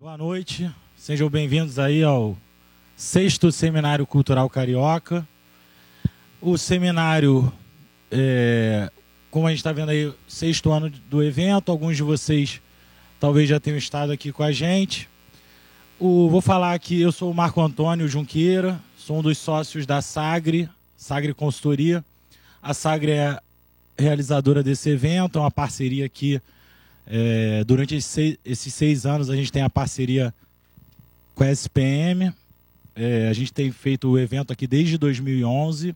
Boa noite, sejam bem-vindos aí ao 6º Seminário Cultural Carioca. O seminário, como a gente está vendo aí, 6º ano do evento, alguns de vocês talvez já tenham estado aqui com a gente. Vou falar aqui, eu sou o Marco Antônio Junqueira, sou um dos sócios da Sagre Consultoria. A Sagre é realizadora desse evento, é uma parceria aqui. Durante esses 6 anos a gente tem a parceria com a SPM. A gente tem feito o evento aqui desde 2011.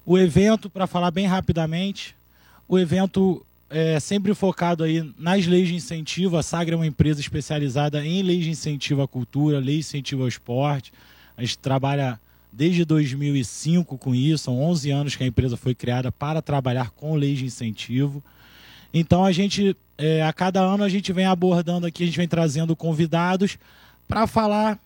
O evento, para falar bem rapidamente, o evento é sempre focado aí nas leis de incentivo. A Sagre é uma empresa especializada em leis de incentivo à cultura, leis de incentivo ao esporte. A gente trabalha desde 2005 com isso, são 11 anos que a empresa foi criada para trabalhar com leis de incentivo. Então, a gente, a cada ano, a gente vem abordando aqui, a gente vem trazendo convidados para falar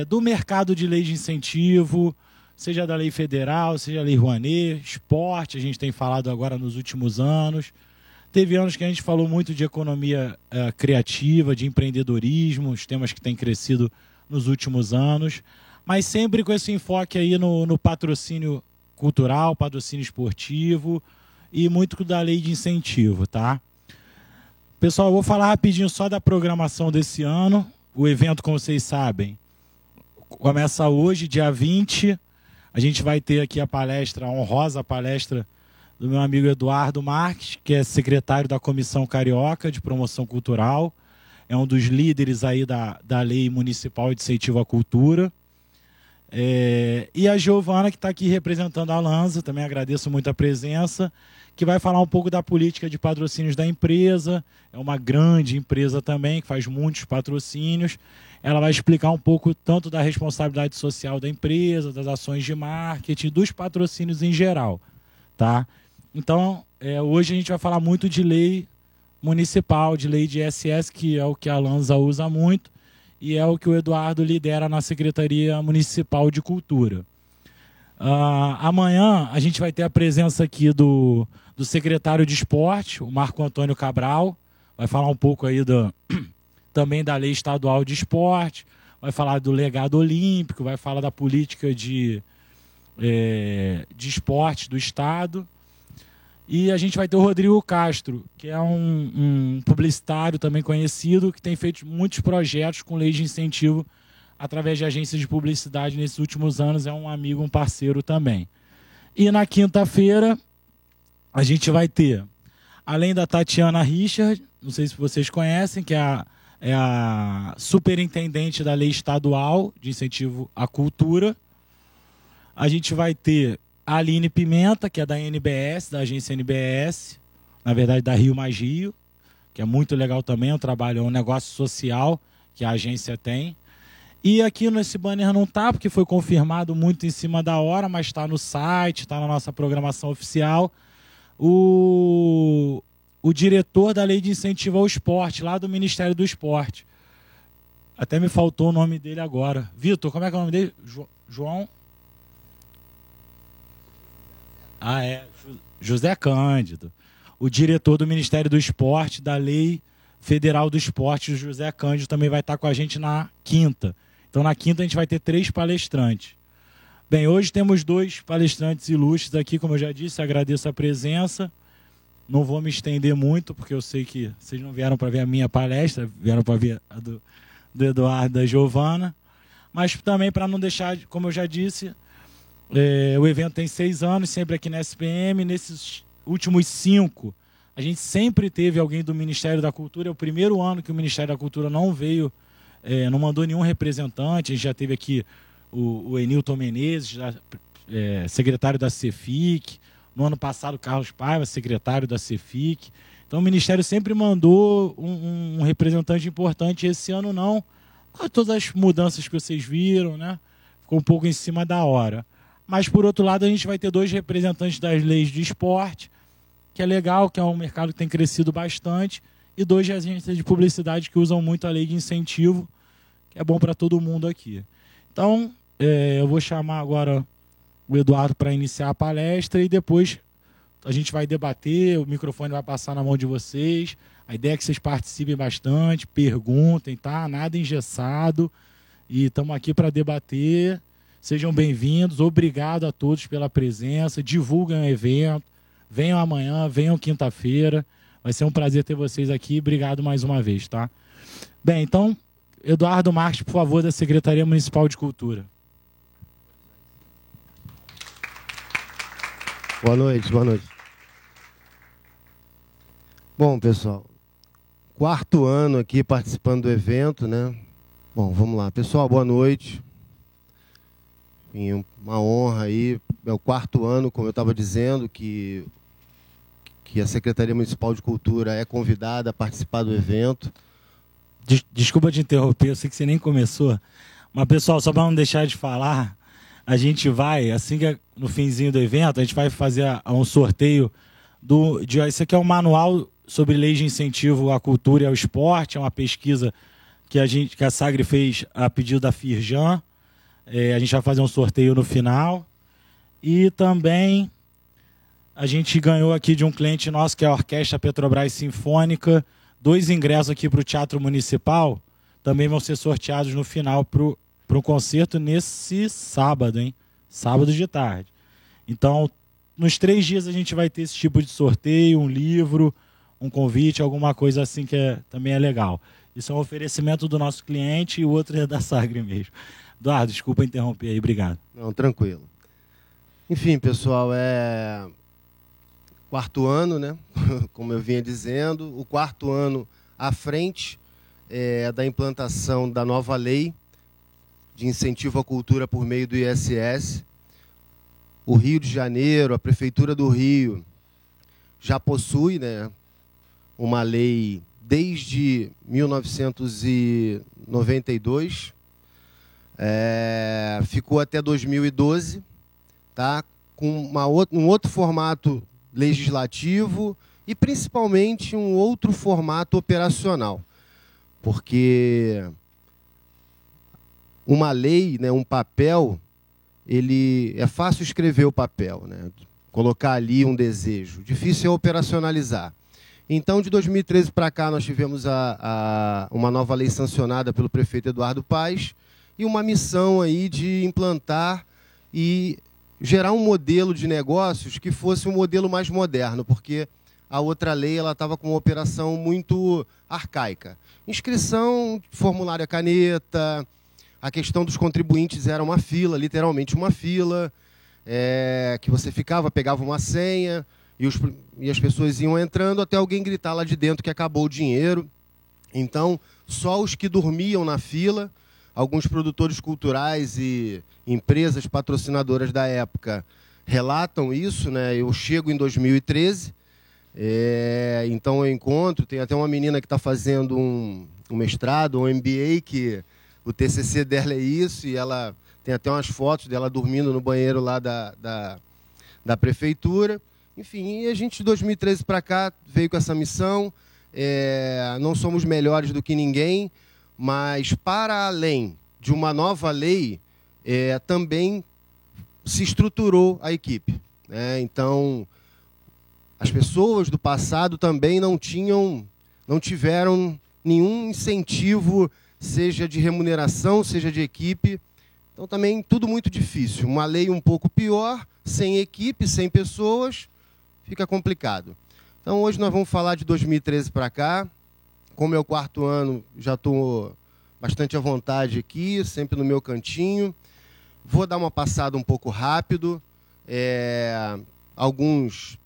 do mercado de leis de incentivo, seja da lei federal, seja a lei Rouanet, esporte, a gente tem falado agora nos últimos anos. Teve anos que a gente falou muito de economia criativa, de empreendedorismo, os temas que têm crescido nos últimos anos, mas sempre com esse enfoque aí no patrocínio cultural, patrocínio esportivo, e muito da lei de incentivo, tá? Pessoal, eu vou falar rapidinho só da programação desse ano. O evento, como vocês sabem, começa hoje, dia 20. A gente vai ter aqui a palestra, a honrosa palestra do meu amigo Eduardo Marques, que é secretário da Comissão Carioca de Promoção Cultural. É um dos líderes aí da Lei Municipal de Incentivo à Cultura. E a Giovana, que está aqui representando a Lanza, também agradeço muito a presença, que vai falar um pouco da política de patrocínios da empresa. É uma grande empresa também, que faz muitos patrocínios. Ela vai explicar um pouco tanto da responsabilidade social da empresa, das ações de marketing, dos patrocínios em geral, tá? Então, hoje a gente vai falar muito de lei municipal, de lei de ISS, que é o que a Lanza usa muito, e é o que o Eduardo lidera na Secretaria Municipal de Cultura. Amanhã a gente vai ter a presença aqui do secretário de Esporte, o Marco Antônio Cabral, vai falar um pouco aí também da Lei Estadual de Esporte, vai falar do legado olímpico, vai falar da política de esporte do Estado. E a gente vai ter o Rodrigo Castro, que é um publicitário também conhecido, que tem feito muitos projetos com leis de incentivo através de agências de publicidade nesses últimos anos, é um amigo, um parceiro também. E na quinta-feira a gente vai ter, além da Tatiana Richard, não sei se vocês conhecem, que é a superintendente da Lei Estadual de Incentivo à Cultura. A gente vai ter a Aline Pimenta, que é da NBS, da agência NBS, na verdade da Rio Mais Rio, que é muito legal também, é um negócio social que a agência tem. E aqui nesse banner não está, porque foi confirmado muito em cima da hora, mas está no site, está na nossa programação oficial, o diretor da Lei de Incentivo ao Esporte, lá do Ministério do Esporte. Até me faltou o nome dele agora. Vitor, como é que é o nome dele? João? José Cândido. O diretor do Ministério do Esporte, da Lei Federal do Esporte, José Cândido, também vai estar com a gente na quinta. Então, na quinta, a gente vai ter 3 palestrantes. Bem, hoje temos 2 palestrantes ilustres aqui, como eu já disse, agradeço a presença. Não vou me estender muito, porque eu sei que vocês não vieram para ver a minha palestra, vieram para ver a do Eduardo e da Giovana. Mas também para não deixar, como eu já disse, o evento tem 6 anos, sempre aqui na SPM. Nesses últimos 5, a gente sempre teve alguém do Ministério da Cultura. É o primeiro ano que o Ministério da Cultura não veio, não mandou nenhum representante. A gente já teve aqui o Enilton Menezes, secretário da CEFIC. No ano passado, Carlos Paiva, secretário da CEFIC. Então, o Ministério sempre mandou um representante importante. Esse ano não. Com todas as mudanças que vocês viram, né? Ficou um pouco em cima da hora. Mas, por outro lado, a gente vai ter 2 representantes das leis de esporte, que é legal, que é um mercado que tem crescido bastante, e 2 de agências de publicidade que usam muito a lei de incentivo, que é bom para todo mundo aqui. Então, eu vou chamar agora o Eduardo para iniciar a palestra e depois a gente vai debater, o microfone vai passar na mão de vocês. A ideia é que vocês participem bastante, perguntem, tá? Nada engessado. E estamos aqui para debater. Sejam bem-vindos. Obrigado a todos pela presença. Divulguem o evento. Venham amanhã, venham quinta-feira. Vai ser um prazer ter vocês aqui. Obrigado mais uma vez, tá? Bem, então, Eduardo Marques, por favor, da Secretaria Municipal de Cultura. Boa noite, boa noite. Bom, pessoal, 4º ano aqui participando do evento, né? Bom, vamos lá. Pessoal, boa noite. Uma honra aí. É o 4º ano, como eu estava dizendo, que a Secretaria Municipal de Cultura é convidada a participar do evento. Desculpa te interromper, eu sei que você nem começou. Mas, pessoal, só para não deixar de falar, a gente vai, assim que no finzinho do evento, a gente vai fazer um sorteio isso aqui é um manual sobre leis de incentivo à cultura e ao esporte, é uma pesquisa que a Sagre fez a pedido da Firjan. A gente vai fazer um sorteio no final. E também a gente ganhou aqui de um cliente nosso, que é a Orquestra Petrobras Sinfônica, 2 ingressos aqui para o Teatro Municipal. Também vão ser sorteados no final para um concerto nesse sábado, hein? Sábado de tarde. Então, nos 3 dias a gente vai ter esse tipo de sorteio, um livro, um convite, alguma coisa assim que também é legal. Isso é um oferecimento do nosso cliente e o outro é da Sagre mesmo. Eduardo, desculpa interromper aí, obrigado. Não, tranquilo. Enfim, pessoal, 4º ano, né? Como eu vinha dizendo, o 4º ano à frente da implantação da nova lei de incentivo à cultura por meio do ISS. O Rio de Janeiro, a Prefeitura do Rio, já possui, né, uma lei desde 1992, ficou até 2012, tá, com um outro formato legislativo e, principalmente, um outro formato operacional. Porque uma lei, né, um papel, ele é fácil escrever o papel, né, colocar ali um desejo. Difícil é operacionalizar. Então, de 2013 para cá, nós tivemos uma nova lei sancionada pelo prefeito Eduardo Paes e uma missão aí de implantar e gerar um modelo de negócios que fosse um modelo mais moderno, porque a outra lei estava com uma operação muito arcaica. Inscrição, formulário a caneta, a questão dos contribuintes era uma fila, literalmente uma fila, que você pegava uma senha e as pessoas iam entrando até alguém gritar lá de dentro que acabou o dinheiro. Então, só os que dormiam na fila, alguns produtores culturais e empresas patrocinadoras da época relatam isso, né? Eu chego em 2013, então eu encontro, tem até uma menina que está fazendo um mestrado, um MBA, que o TCC dela é isso, e ela tem até umas fotos dela dormindo no banheiro lá da prefeitura. Enfim, e a gente de 2013 para cá veio com essa missão. Não somos melhores do que ninguém, mas para além de uma nova lei, também se estruturou a equipe, né? Então, as pessoas do passado também não tiveram nenhum incentivo, seja de remuneração, seja de equipe. Então, também tudo muito difícil. Uma lei um pouco pior, sem equipe, sem pessoas, fica complicado. Então, hoje nós vamos falar de 2013 para cá. Como é o 4º ano, já estou bastante à vontade aqui, sempre no meu cantinho. Vou dar uma passada um pouco rápido. Alguns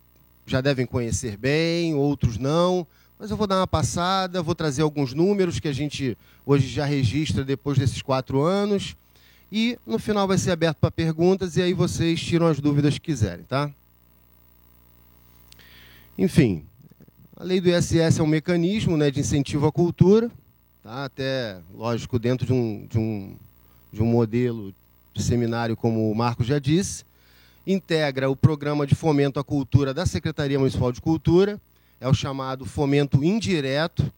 já devem conhecer bem, outros não. Mas eu vou dar uma passada, vou trazer alguns números que a gente hoje já registra depois desses 4 anos. E no final vai ser aberto para perguntas e aí vocês tiram as dúvidas que quiserem, tá? Enfim, a lei do ISS é um mecanismo, né, de incentivo à cultura, tá? Até, lógico, dentro de um modelo de seminário, como o Marcos já disse. Integra o programa de fomento à cultura da Secretaria Municipal de Cultura, é o chamado fomento indireto,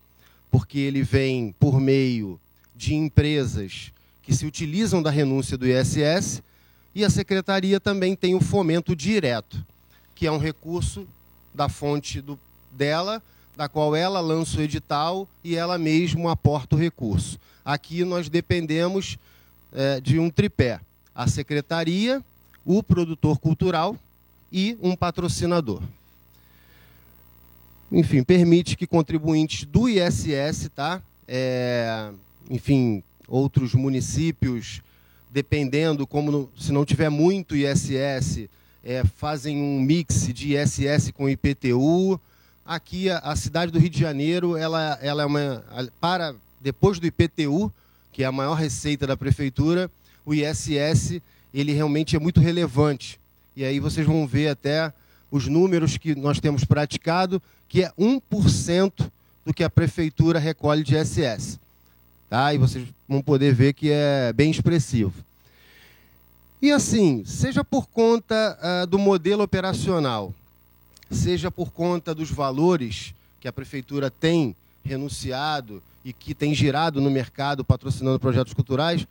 porque ele vem por meio de empresas que se utilizam da renúncia do ISS, e a Secretaria também tem o fomento direto. que é um recurso da fonte dela, da qual ela lança o edital e ela mesma aporta o recurso. Aqui nós dependemos de um tripé: a secretaria, o produtor cultural e um patrocinador. Enfim, permite que contribuintes do ISS, tá? Enfim, outros municípios, dependendo, se não tiver muito ISS, fazem um mix de ISS com IPTU. Aqui, a cidade do Rio de Janeiro, ela é depois do IPTU, que é a maior receita da prefeitura, o ISS, ele realmente é muito relevante. E aí vocês vão ver até os números que nós temos praticado, que é 1% do que a prefeitura recolhe de ISS. Tá? E vocês vão poder ver que é bem expressivo. E assim, seja por conta do modelo operacional, seja por conta dos valores que a prefeitura tem renunciado e que tem girado no mercado patrocinando projetos culturais,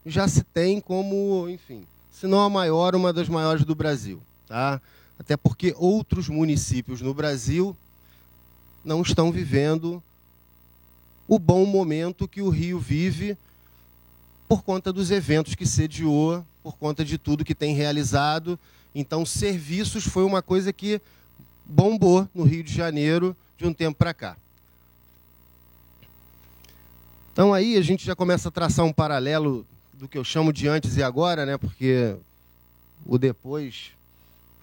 já se tem como, enfim, se não a maior, uma das maiores do Brasil. Tá? Até porque outros municípios no Brasil não estão vivendo o bom momento que o Rio vive por conta dos eventos que sediou, por conta de tudo que tem realizado. Então, serviços foi uma coisa que bombou no Rio de Janeiro de um tempo para cá. Então, aí a gente já começa a traçar um paralelo do que eu chamo de antes e agora, né? Porque o depois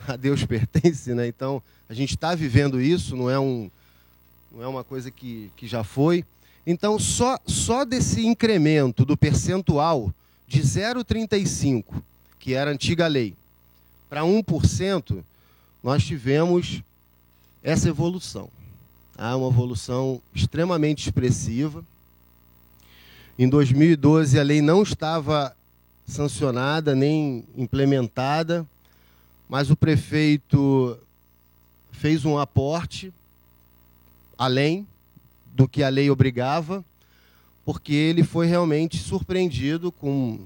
a Deus pertence, né? Então, a gente está vivendo isso, não é uma coisa que já foi. Então, só desse incremento do percentual de 0,35, que era a antiga lei, para 1%, nós tivemos essa evolução. Uma evolução extremamente expressiva. Em 2012, a lei não estava sancionada nem implementada, mas o prefeito fez um aporte além do que a lei obrigava, porque ele foi realmente surpreendido com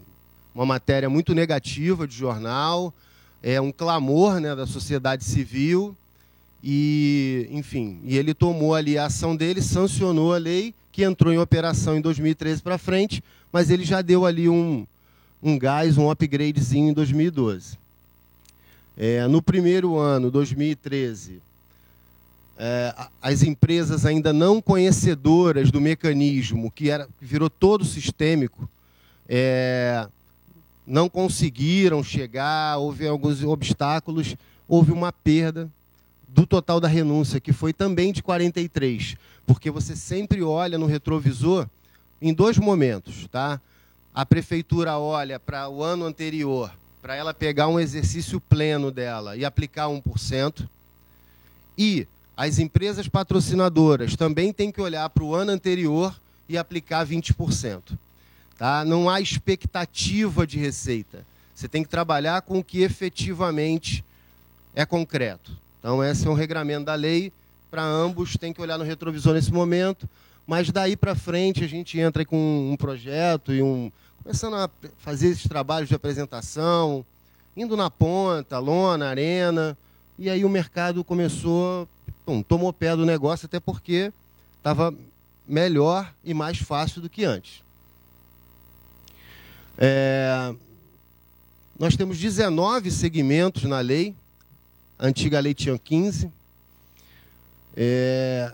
uma matéria muito negativa de jornal, um clamor, né, da sociedade civil, e, enfim, ele tomou ali a ação dele, sancionou a lei, que entrou em operação em 2013 para frente, mas ele já deu ali um gás, um upgradezinho em 2012. No primeiro ano, 2013, as empresas ainda não conhecedoras do mecanismo, que virou todo sistêmico, não conseguiram chegar, houve alguns obstáculos, houve uma perda do total da renúncia, que foi também de 43%, porque você sempre olha no retrovisor em dois momentos. Tá? A prefeitura olha para o ano anterior, para ela pegar um exercício pleno dela e aplicar 1%, e as empresas patrocinadoras também têm que olhar para o ano anterior e aplicar 20%. Tá? Não há expectativa de receita. Você tem que trabalhar com o que efetivamente é concreto. Então, esse é um regramento da lei. Para ambos, tem que olhar no retrovisor nesse momento. Mas, daí para frente, a gente entra com um projeto e começando a fazer esses trabalhos de apresentação, indo na ponta, lona, arena. E aí o mercado começou, tomou pé do negócio, até porque estava melhor e mais fácil do que antes. Nós temos 19 segmentos na lei. A antiga lei tinha 15. E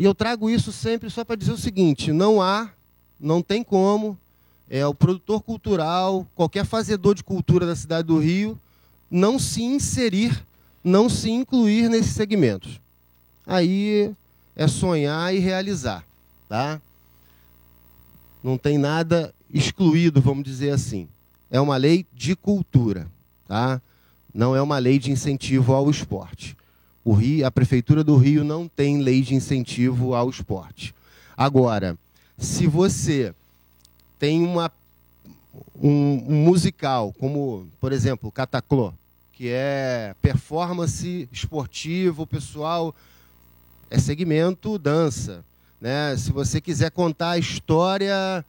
eu trago isso sempre só para dizer o seguinte: não tem como o produtor cultural, qualquer fazedor de cultura da cidade do Rio, não se inserir, não se incluir nesses segmentos. Aí é sonhar e realizar. Tá? Não tem nada excluído, vamos dizer assim. É uma lei de cultura. Tá? Não é uma lei de incentivo ao esporte. A Prefeitura do Rio não tem lei de incentivo ao esporte. Agora, se você tem um musical, como, por exemplo, o Cataclô, que é performance esportiva, o pessoal é segmento dança. Né? Se você quiser contar a história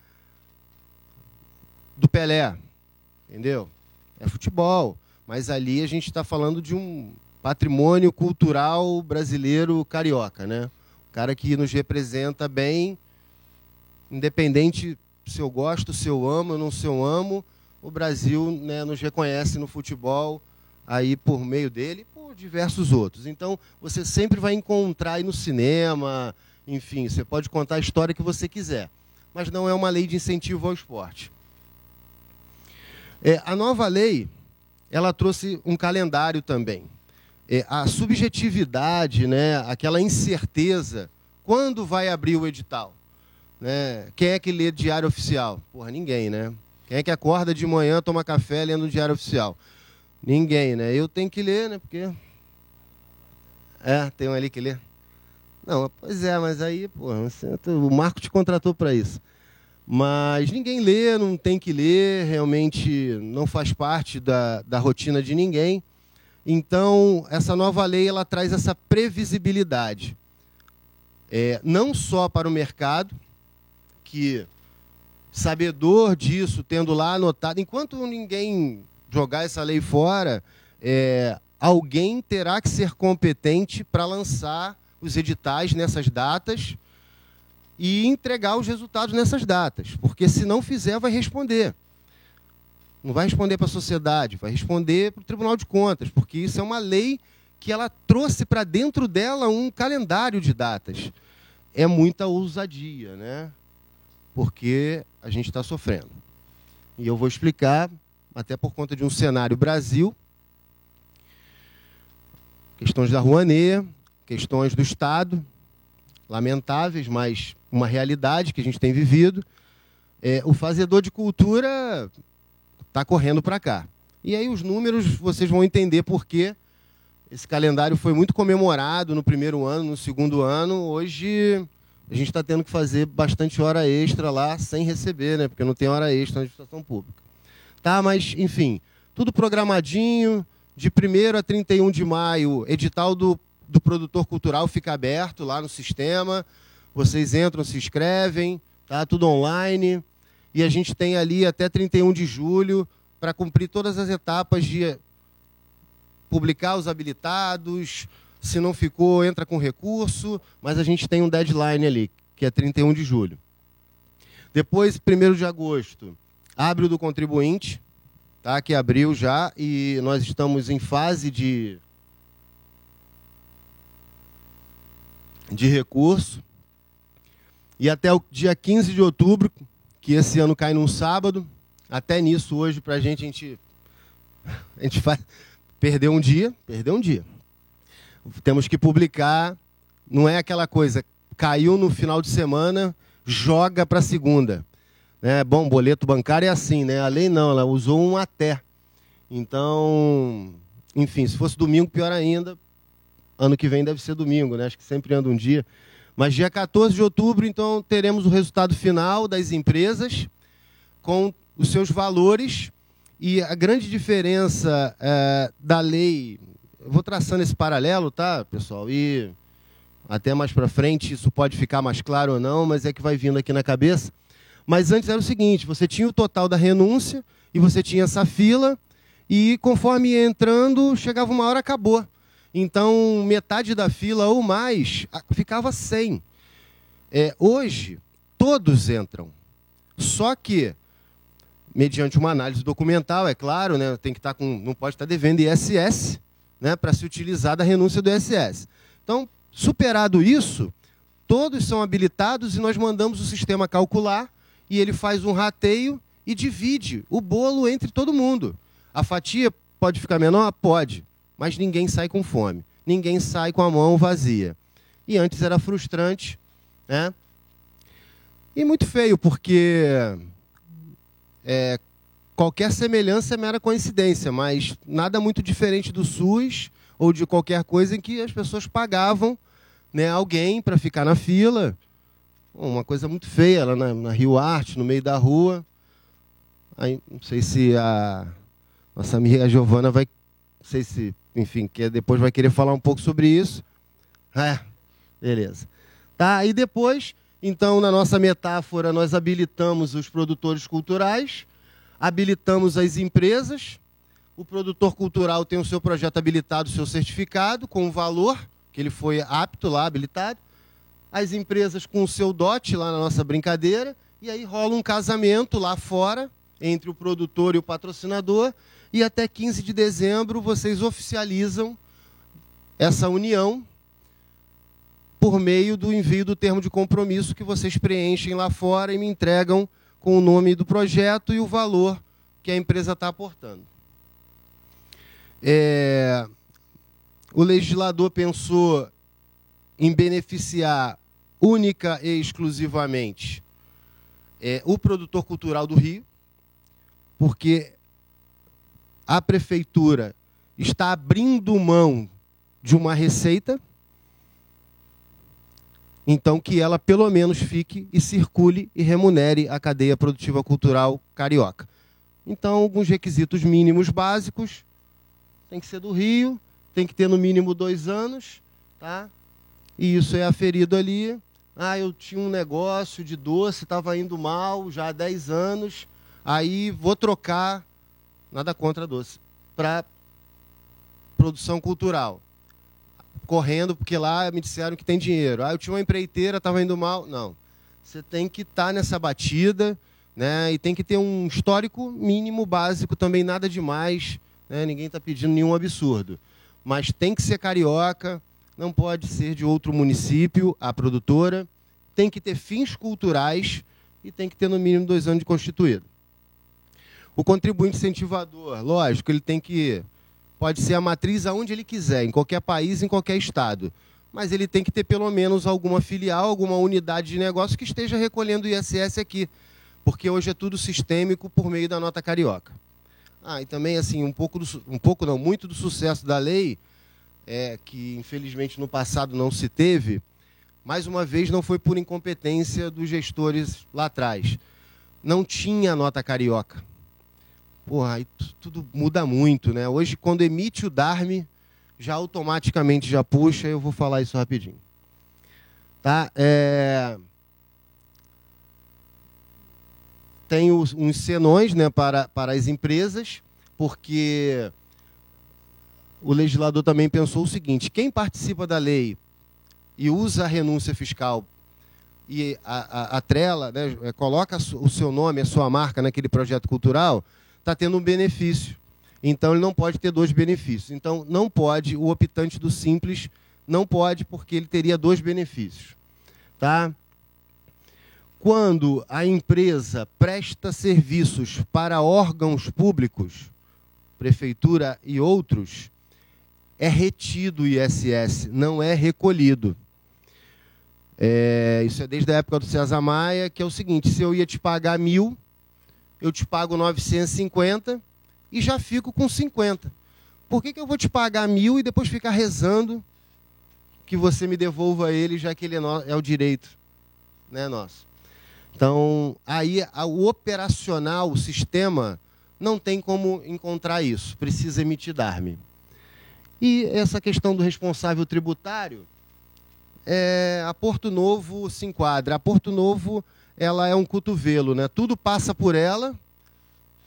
do Pelé, entendeu? É futebol. Mas ali a gente está falando de um patrimônio cultural brasileiro carioca, né? O cara que nos representa bem, independente se eu gosto, se eu amo, não se eu amo, o Brasil, né, nos reconhece no futebol aí por meio dele e por diversos outros. Então, você sempre vai encontrar aí no cinema, enfim, você pode contar a história que você quiser, mas não é uma lei de incentivo ao esporte. A nova lei, ela trouxe um calendário também. A subjetividade, né, aquela incerteza, quando vai abrir o edital? Né? Quem é que lê Diário Oficial? Porra, ninguém, né? Quem é que acorda de manhã, toma café lendo o Diário Oficial? Ninguém, né? Eu tenho que ler, né? Porque... tem um ali que lê. Não, pois é, mas aí, porra, o Marco te contratou para isso. Mas ninguém lê, não tem que ler, realmente não faz parte da rotina de ninguém. Então, essa nova lei, ela traz essa previsibilidade. Não só para o mercado, que, sabedor disso, tendo lá anotado, enquanto ninguém jogar essa lei fora, alguém terá que ser competente para lançar os editais nessas datas e entregar os resultados nessas datas, porque se não fizer, vai responder. Não vai responder para a sociedade, vai responder para o Tribunal de Contas, porque isso é uma lei que ela trouxe para dentro dela um calendário de datas. É muita ousadia, né? Porque a gente está sofrendo. E eu vou explicar, até por conta de um cenário Brasil, questões da Rouanet, questões do Estado, lamentáveis, mas uma realidade que a gente tem vivido. O fazedor de cultura está correndo para cá. E aí os números, vocês vão entender por que esse calendário foi muito comemorado no primeiro ano, no segundo ano. Hoje a gente está tendo que fazer bastante hora extra lá sem receber, né? Porque não tem hora extra na administração pública. Tá, mas, enfim, tudo programadinho. De 1º a 31 de maio, edital do produtor cultural fica aberto lá no sistema. Vocês entram, se inscrevem, tá? Tudo online. E a gente tem ali até 31 de julho para cumprir todas as etapas de publicar os habilitados. Se não ficou, entra com recurso, mas a gente tem um deadline ali, que é 31 de julho. Depois, 1º de agosto, abre o do contribuinte, tá? Que abriu já, e nós estamos em fase de recurso. E até o dia 15 de outubro, que esse ano cai num sábado, até nisso hoje, para a gente vai perder um dia. Temos que publicar, não é aquela coisa, caiu no final de semana, joga para segunda. Bom, boleto bancário é assim, né? A lei não, ela usou um até. Então, enfim, se fosse domingo, pior ainda. Ano que vem deve ser domingo, né? Acho que sempre anda um dia. Mas dia 14 de outubro, então, teremos o resultado final das empresas com os seus valores. E a grande diferença da lei... Eu vou traçando esse paralelo, tá, pessoal? E até mais para frente isso pode ficar mais claro ou não, mas é que vai vindo aqui na cabeça. Mas antes era o seguinte, você tinha o total da renúncia e você tinha essa fila e conforme ia entrando, chegava uma hora, acabou. Então, metade da fila ou mais ficava sem. Hoje, todos entram. Só que, mediante uma análise documental, é claro, né, tem que estar não pode estar devendo ISS, né, para se utilizar da renúncia do ISS. Então, superado isso, todos são habilitados e nós mandamos o sistema calcular e ele faz um rateio e divide o bolo entre todo mundo. A fatia pode ficar menor? Pode, mas ninguém sai com fome, ninguém sai com a mão vazia. E antes era frustrante, né? E muito feio, porque qualquer semelhança é mera coincidência, mas nada muito diferente do SUS ou de qualquer coisa em que as pessoas pagavam, né, alguém para ficar na fila. Uma coisa muito feia lá na Rio Arte, no meio da rua. Aí, não sei se a nossa amiga Giovana vai... Não sei se, enfim, depois vai querer falar um pouco sobre isso. Beleza. Tá, e depois, então, na nossa metáfora, nós habilitamos os produtores culturais, habilitamos as empresas, O produtor cultural tem o seu projeto habilitado, o seu certificado, com o valor, que ele foi apto lá, habilitado. As empresas com o seu dote lá na nossa brincadeira, e aí rola um casamento lá fora, entre o produtor e o patrocinador, e até 15 de dezembro vocês oficializam essa união por meio do envio do termo de compromisso que vocês preenchem lá fora e me entregam com o nome do projeto e o valor que a empresa está aportando. O legislador pensou em beneficiar única e exclusivamente o produtor cultural do Rio, porque a prefeitura está abrindo mão de uma receita, então que ela pelo menos fique e circule e remunere a cadeia produtiva cultural carioca. Então, alguns requisitos mínimos básicos: tem que ser do Rio, tem que ter no mínimo 2 anos, tá? E isso é aferido ali. Ah, eu tinha um negócio de doce, estava indo mal já há 10 anos, aí vou trocar, nada contra doce, para produção cultural. Correndo, porque lá me disseram que tem dinheiro. Ah, eu tinha uma empreiteira, estava indo mal. Não. Você tem que estar nessa batida, né? E tem que ter um histórico mínimo, básico, também nada demais, né? Ninguém está pedindo nenhum absurdo. Mas tem que ser carioca, não pode ser de outro município, a produtora, tem que ter fins culturais e tem que ter no mínimo 2 anos de constituído. O contribuinte incentivador, lógico, ele tem que... Pode ser a matriz aonde ele quiser, em qualquer país, em qualquer estado. Mas ele tem que ter pelo menos alguma filial, alguma unidade de negócio que esteja recolhendo o ISS aqui. Porque hoje é tudo sistêmico por meio da nota carioca. E também, assim, muito do sucesso da lei, que infelizmente no passado não se teve, mais uma vez não foi por incompetência dos gestores lá atrás. Não tinha nota carioca. Porra, aí tudo muda muito, né? Hoje, quando emite o DARME, já automaticamente já puxa, eu vou falar isso rapidinho. Tá? Tem uns senões, né, para as empresas, porque o legislador também pensou o seguinte: quem participa da lei e usa a renúncia fiscal e atrela, né, coloca o seu nome, a sua marca naquele projeto cultural, está tendo um benefício. Então, ele não pode ter 2 benefícios. Então, não pode, o optante do Simples não pode, porque ele teria 2 benefícios. Tá? Quando a empresa presta serviços para órgãos públicos, prefeitura e outros, é retido o ISS, não é recolhido. Isso é desde a época do César Maia, que é o seguinte: se eu ia te pagar 1.000, eu te pago 950 e já fico com 50. Por que eu vou te pagar 1.000 e depois ficar rezando que você me devolva ele, já que ele é o direito, né, nosso? Então, aí o operacional, o sistema, não tem como encontrar isso. Precisa emitir DARME. E essa questão do responsável tributário, a Porto Novo se enquadra. A Porto Novo, ela é um cotovelo, né? Tudo passa por ela,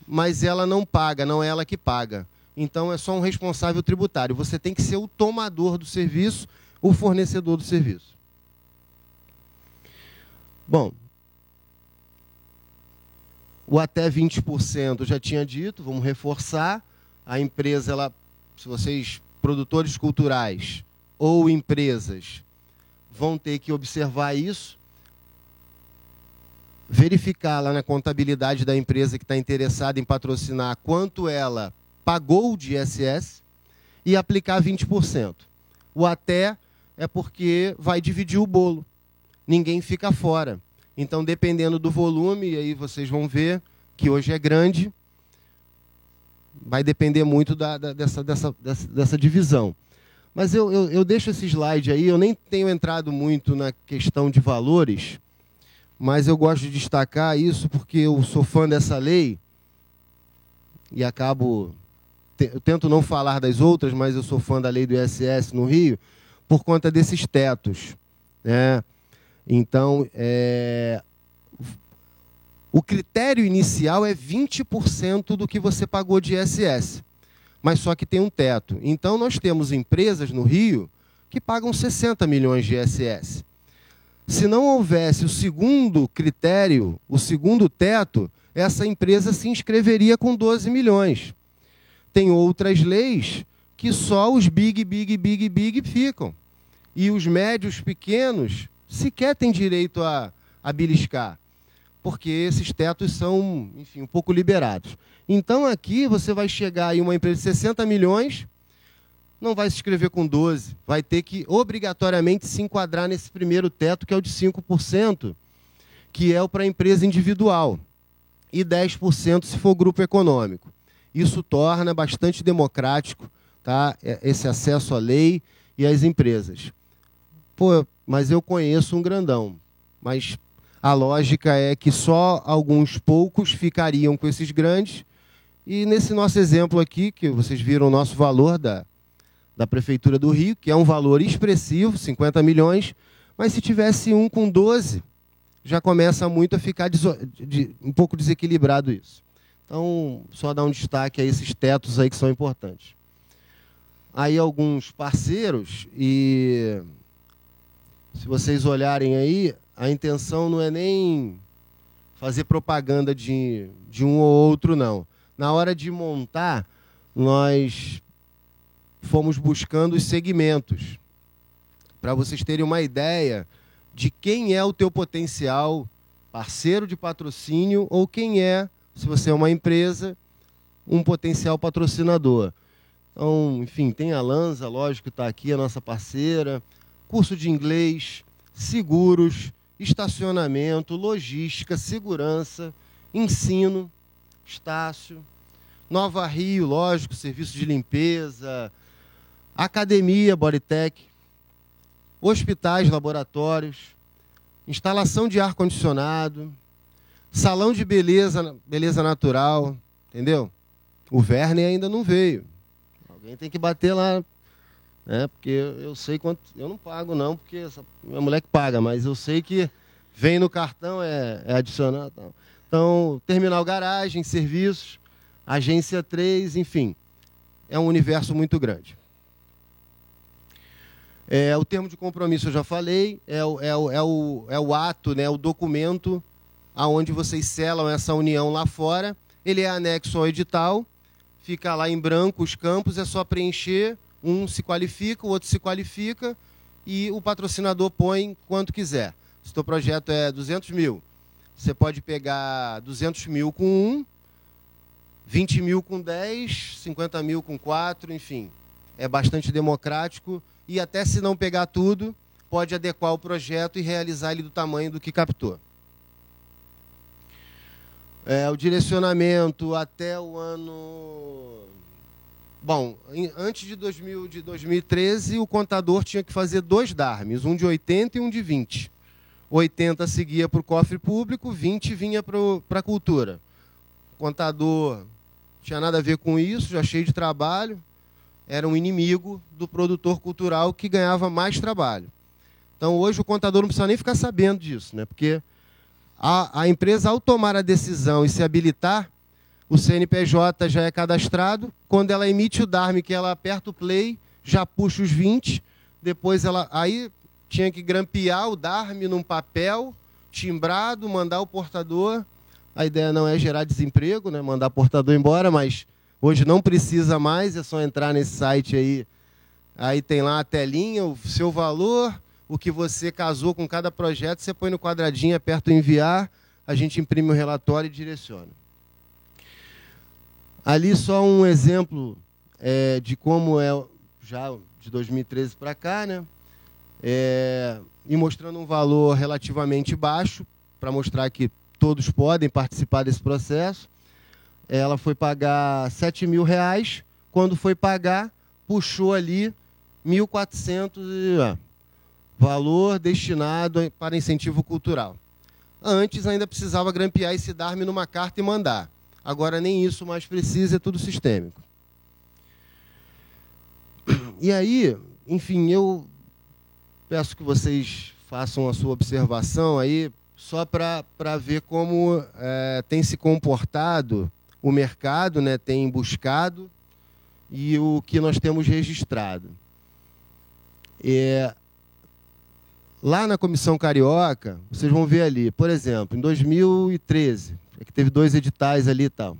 mas ela não paga, não é ela que paga. Então, é só um responsável tributário. Você tem que ser o tomador do serviço, o fornecedor do serviço. Bom, o até 20% já tinha dito, vamos reforçar. A empresa, se vocês, produtores culturais ou empresas, vão ter que observar isso, verificar lá na contabilidade da empresa que está interessada em patrocinar quanto ela pagou de ISS e aplicar 20%. O até é porque vai dividir o bolo. Ninguém fica fora. Então, dependendo do volume, e aí vocês vão ver que hoje é grande, vai depender muito dessa divisão. Mas eu deixo esse slide aí, eu nem tenho entrado muito na questão de valores, mas eu gosto de destacar isso porque eu sou fã dessa lei e eu tento não falar das outras, mas eu sou fã da lei do ISS no Rio por conta desses tetos, né? Então, o critério inicial é 20% do que você pagou de ISS. mas só que tem um teto. Então, nós temos empresas no Rio que pagam 60 milhões de ISS. Se não houvesse o segundo critério, o segundo teto, essa empresa se inscreveria com 12 milhões. Tem outras leis que só os big ficam. E os médios pequenos sequer têm direito a beliscar, porque esses tetos são, enfim, um pouco liberados. Então, aqui você vai chegar em uma empresa de 60 milhões, não vai se inscrever com 12, vai ter que obrigatoriamente se enquadrar nesse primeiro teto, que é o de 5%, que é o para a empresa individual, e 10% se for grupo econômico. Isso torna bastante democrático, tá, esse acesso à lei e às empresas. Pô, mas eu conheço um grandão, mas a lógica é que só alguns poucos ficariam com esses grandes, e nesse nosso exemplo aqui, que vocês viram o nosso valor da Prefeitura do Rio, que é um valor expressivo, 50 milhões, mas se tivesse um com 12, já começa muito a ficar um pouco desequilibrado isso. Então, só dar um destaque a esses tetos aí que são importantes. Aí alguns parceiros, e se vocês olharem aí, a intenção não é nem fazer propaganda de um ou outro, não. Na hora de montar, nós fomos buscando os segmentos, para vocês terem uma ideia de quem é o teu potencial parceiro de patrocínio ou quem é, se você é uma empresa, um potencial patrocinador. Então, enfim, tem a Lanza, lógico, está aqui, a nossa parceira, curso de inglês, seguros, estacionamento, logística, segurança, ensino, Estácio, Nova Rio, lógico, serviço de limpeza, academia, Bodytech, hospitais, laboratórios, instalação de ar-condicionado, salão de beleza, beleza natural, entendeu? O Verne ainda não veio. Alguém tem que bater lá, né? Porque eu sei quanto... Eu não pago não, porque minha mulher que paga, mas eu sei que vem no cartão, é adicionado. Então, terminal garagem, serviços, agência 3, enfim. É um universo muito grande. O termo de compromisso eu já falei, é o ato, né, o documento aonde vocês selam essa união lá fora. Ele é anexo ao edital, fica lá em branco os campos, é só preencher, um se qualifica, o outro se qualifica e o patrocinador põe quanto quiser. Se o teu projeto é 200 mil, você pode pegar 200 mil com 1, 20 mil com 10, 50 mil com 4, enfim. É bastante democrático e até se não pegar tudo, pode adequar o projeto e realizar ele do tamanho do que captou. O direcionamento até o ano... Bom, antes de 2013, o contador tinha que fazer 2 DARMs, um de 80 e um de 20. 80 seguia para o cofre público, 20 vinha para a cultura. O contador não tinha nada a ver com isso, já cheio de trabalho, era um inimigo do produtor cultural que ganhava mais trabalho. Então, hoje, o contador não precisa nem ficar sabendo disso, né? Porque a empresa, ao tomar a decisão e se habilitar, o CNPJ já é cadastrado. Quando ela emite o DARM, que ela aperta o play, já puxa os 20, depois ela... Aí tinha que grampear o DARM num papel, timbrado, mandar o portador. A ideia não é gerar desemprego, né? Mandar o portador embora, mas hoje não precisa mais, é só entrar nesse site aí. Aí tem lá a telinha, o seu valor, o que você casou com cada projeto, você põe no quadradinho, aperta o enviar, a gente imprime o relatório e direciona. Ali só um exemplo de como é já de 2013 para cá, né? E mostrando um valor relativamente baixo, para mostrar que todos podem participar desse processo. Ela foi pagar R$7.000, quando foi pagar, puxou ali 1.400 valor destinado para incentivo cultural. Antes ainda precisava grampear esse DARM numa carta e mandar. Agora nem isso mais precisa, é tudo sistêmico. E aí, enfim, eu peço que vocês façam a sua observação aí, só para ver como tem se comportado o mercado, né, tem buscado e o que nós temos registrado. Lá na Comissão Carioca, vocês vão ver ali, por exemplo, em 2013, que teve 2 editais ali e tal.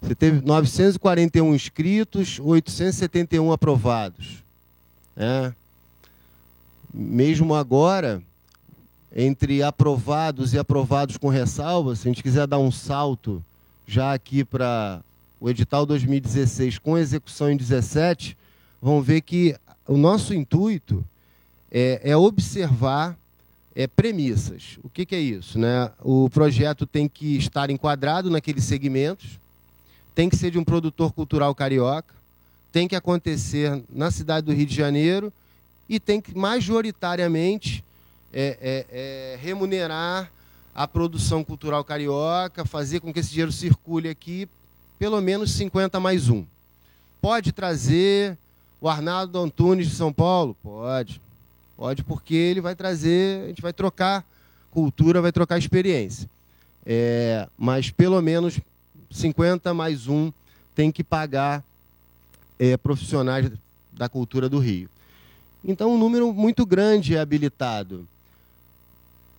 Você teve 941 inscritos, 871 aprovados. Mesmo agora, entre aprovados e aprovados com ressalva, se a gente quiser dar um salto já aqui para o edital 2016 com execução em 2017, vão ver que o nosso intuito é observar premissas. O que é isso, né? O projeto tem que estar enquadrado naqueles segmentos, tem que ser de um produtor cultural carioca, tem que acontecer na cidade do Rio de Janeiro e tem que, majoritariamente, remunerar a produção cultural carioca, fazer com que esse dinheiro circule aqui, pelo menos 50 mais 1. Pode trazer o Arnaldo Antunes de São Paulo? Pode. Pode, porque ele vai trazer, a gente vai trocar cultura, vai trocar experiência. Mas pelo menos 50 mais 1 tem que pagar profissionais da cultura do Rio. Então, um número muito grande é habilitado.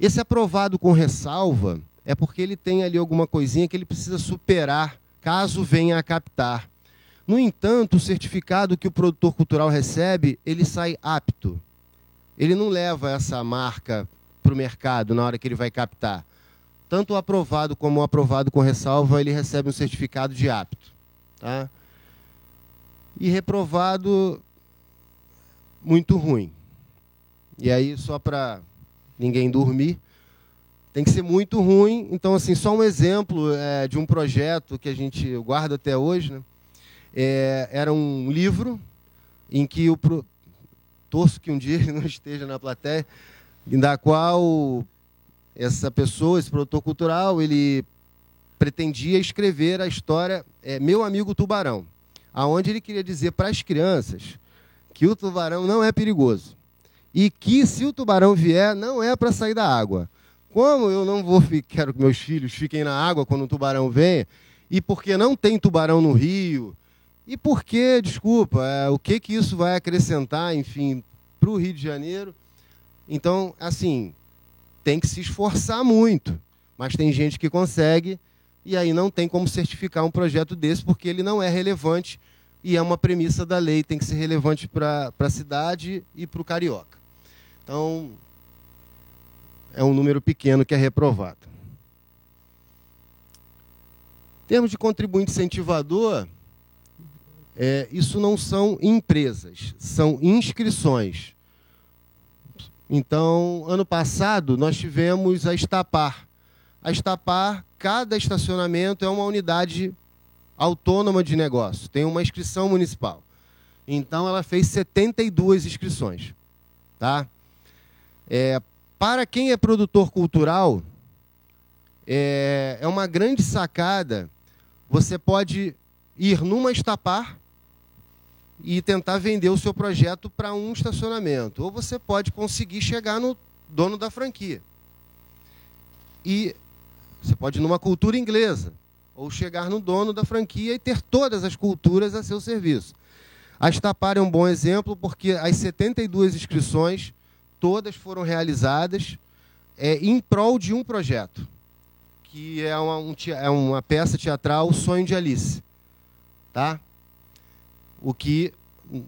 Esse aprovado com ressalva é porque ele tem ali alguma coisinha que ele precisa superar, caso venha a captar. No entanto, o certificado que o produtor cultural recebe, ele sai apto. Ele não leva essa marca para o mercado na hora que ele vai captar. Tanto o aprovado como o aprovado com ressalva, ele recebe um certificado de apto. Tá? E reprovado, muito ruim. E aí, só para ninguém dormir, tem que ser muito ruim. Então, assim, só um exemplo de um projeto que a gente guarda até hoje, né? Era um livro em que torço que um dia ele não esteja na plateia, da qual essa pessoa, esse produtor cultural, ele pretendia escrever a história Meu Amigo Tubarão, aonde ele queria dizer para as crianças que o tubarão não é perigoso e que, se o tubarão vier, não é para sair da água. Como eu não quero que meus filhos fiquem na água quando o tubarão vem, e porque não tem tubarão no Rio, e porque, desculpa, o que isso vai acrescentar, enfim, para o Rio de Janeiro. Então, assim, tem que se esforçar muito, mas tem gente que consegue, e aí não tem como certificar um projeto desse, porque ele não é relevante, e é uma premissa da lei, tem que ser relevante para a cidade e para o carioca. Então, é um número pequeno que é reprovado. Em termos de contribuinte incentivador, isso não são empresas, são inscrições. Então, ano passado, nós tivemos a Estapar. A Estapar, cada estacionamento é uma unidade autônoma de negócio, tem uma inscrição municipal. Então, ela fez 72 inscrições. Tá? Para quem é produtor cultural, é uma grande sacada. Você pode ir numa Estapar e tentar vender o seu projeto para um estacionamento. Ou você pode conseguir chegar no dono da franquia. E você pode ir numa cultura inglesa, ou chegar no dono da franquia e ter todas as culturas a seu serviço. A Estapar é um bom exemplo, porque as 72 inscrições, todas foram realizadas em prol de um projeto, que é uma peça teatral, O Sonho de Alice. Tá? O que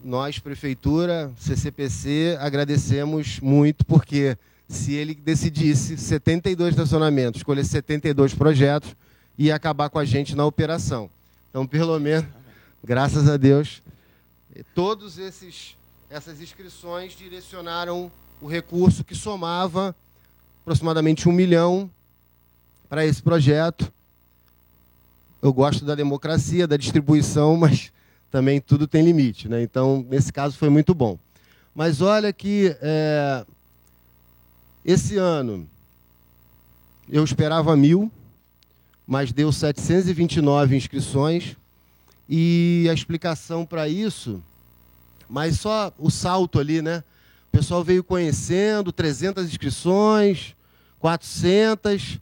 nós, Prefeitura, CCPC, agradecemos muito, porque se ele decidisse 72 estacionamentos, escolher 72 projetos, ia acabar com a gente na operação. Então, pelo menos, graças a Deus, todas essas inscrições direcionaram o recurso que somava aproximadamente 1 milhão para esse projeto. Eu gosto da democracia, da distribuição, mas também tudo tem limite, né? Então, nesse caso, foi muito bom. Mas olha que esse ano eu esperava 1.000, mas deu 729 inscrições, e a explicação para isso, mas só o salto ali, né? O pessoal veio conhecendo, 300 inscrições, 400,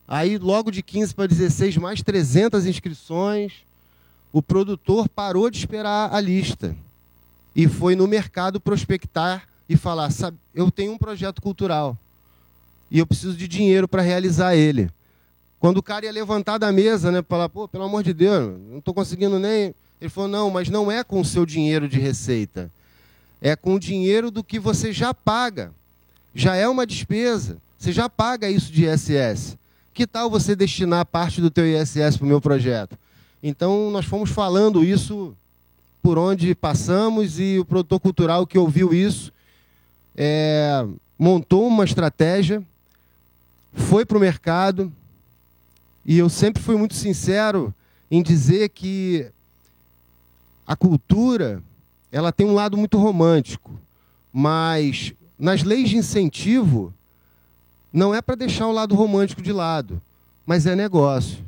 aí logo de 15 para 16, mais 300 inscrições. o produtor parou de esperar a lista e foi no mercado prospectar e falar, sabe, eu tenho um projeto cultural e eu preciso de dinheiro para realizar ele. Quando o cara ia levantar da mesa, né, falar, pô, pelo amor de Deus, não estou conseguindo nem... Ele falou, não, mas não é com o seu dinheiro de receita, é com o dinheiro do que você já paga. Já é uma despesa, você já paga isso de ISS. Que tal você destinar parte do teu ISS para o meu projeto? Então, nós fomos falando isso por onde passamos e o produtor cultural que ouviu isso montou uma estratégia, foi para o mercado, e eu sempre fui muito sincero em dizer que a cultura ela tem um lado muito romântico, mas nas leis de incentivo não é para deixar o lado romântico de lado, mas é negócio,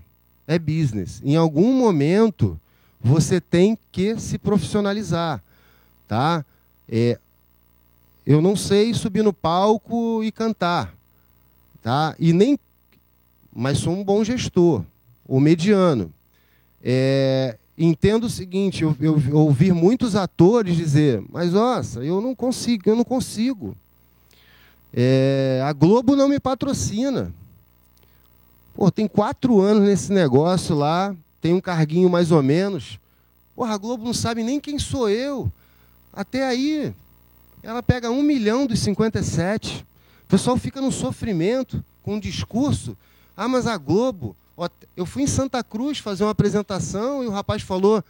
é business. Em algum momento você tem que se profissionalizar, tá? Eu não sei subir no palco e cantar, tá? Mas sou um bom gestor, ou mediano. Entendo o seguinte, eu ouvi muitos atores dizer, mas nossa, eu não consigo. A Globo não me patrocina. Pô, tem 4 anos nesse negócio lá, tem um carguinho mais ou menos. Porra, a Globo não sabe nem quem sou eu. Até aí, ela pega 1 milhão dos 57. O pessoal fica no sofrimento com um discurso. Ah, mas a Globo... Eu fui em Santa Cruz fazer uma apresentação e o rapaz falou,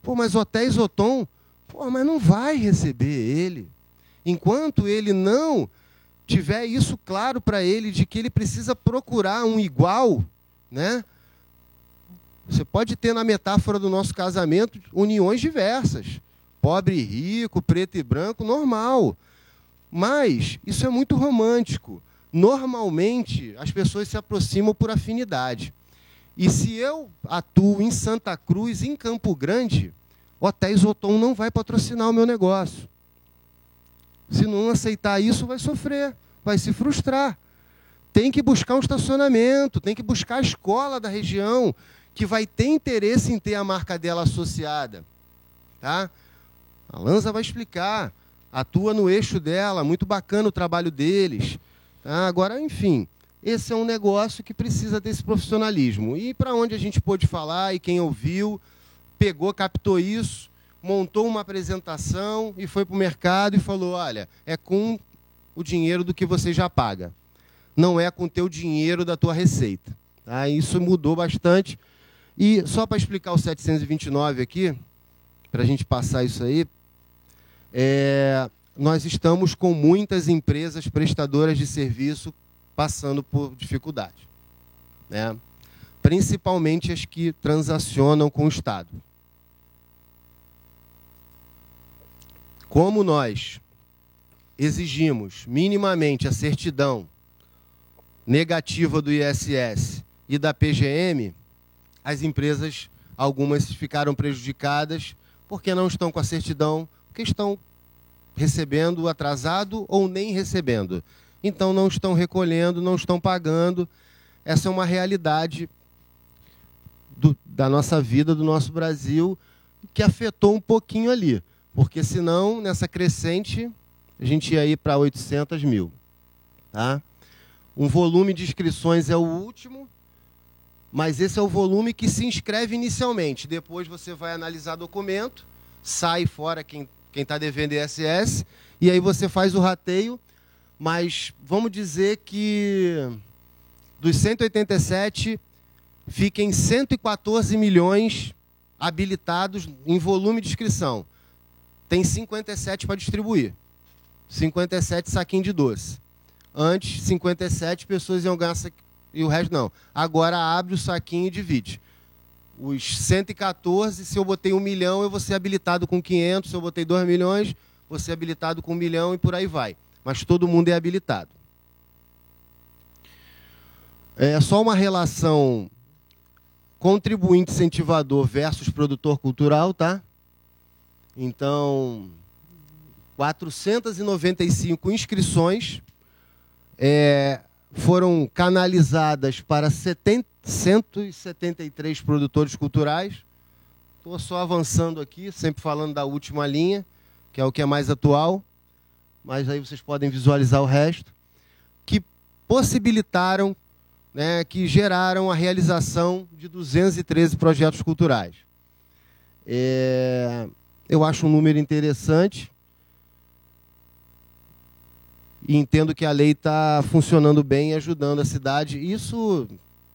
pô, mas Hotéis Othon, pô, mas não vai receber ele. Enquanto ele não tiver isso claro para ele, de que ele precisa procurar um igual, né? Você pode ter na metáfora do nosso casamento uniões diversas. Pobre e rico, preto e branco, normal. Mas isso é muito romântico. Normalmente, as pessoas se aproximam por afinidade. E se eu atuo em Santa Cruz, em Campo Grande, Hotéis Othon não vai patrocinar o meu negócio. Se não aceitar isso, vai sofrer, vai se frustrar. Tem que buscar um estacionamento, tem que buscar a escola da região, que vai ter interesse em ter a marca dela associada. Tá? A Lanza vai explicar, atua no eixo dela, muito bacana o trabalho deles. Tá? Agora, enfim... Esse é um negócio que precisa desse profissionalismo. E para onde a gente pôde falar, e quem ouviu, pegou, captou isso, montou uma apresentação e foi para o mercado e falou, olha, é com o dinheiro do que você já paga. Não é com o teu dinheiro da tua receita. Tá? Isso mudou bastante. E só para explicar o 729 aqui, para a gente passar isso aí, nós estamos com muitas empresas prestadoras de serviço passando por dificuldade, né? Principalmente as que transacionam com o Estado. Como nós exigimos minimamente a certidão negativa do ISS e da PGM, as empresas, algumas ficaram prejudicadas porque não estão com a certidão, porque estão recebendo atrasado ou nem recebendo. Então, não estão recolhendo, não estão pagando. Essa é uma realidade da nossa vida, do nosso Brasil, que afetou um pouquinho ali. Porque, senão, nessa crescente, a gente ia ir para 800 mil. Tá? Um volume de inscrições é o último, mas esse é o volume que se inscreve inicialmente. Depois você vai analisar documento, sai fora quem está devendo ISS, e aí você faz o rateio. Mas vamos dizer que dos 187, fiquem 114 milhões habilitados em volume de inscrição. Tem 57 para distribuir. 57 saquinhos de doce. Antes, 57 pessoas iam ganhar e o resto não. Agora abre o saquinho e divide. Os 114, se eu botei 1 milhão, eu vou ser habilitado com 500. Se eu botei 2 milhões, vou ser habilitado com 1 milhão e por aí vai. Mas todo mundo é habilitado. É só uma relação contribuinte incentivador versus produtor cultural, tá? Então, 495 inscrições foram canalizadas para 173 produtores culturais. estou só avançando aqui, sempre falando da última linha, que é o que é mais atual, mas aí vocês podem visualizar o resto, que possibilitaram, né, que geraram a realização de 213 projetos culturais. Eu acho um número interessante e entendo que a lei está funcionando bem e ajudando a cidade. Isso,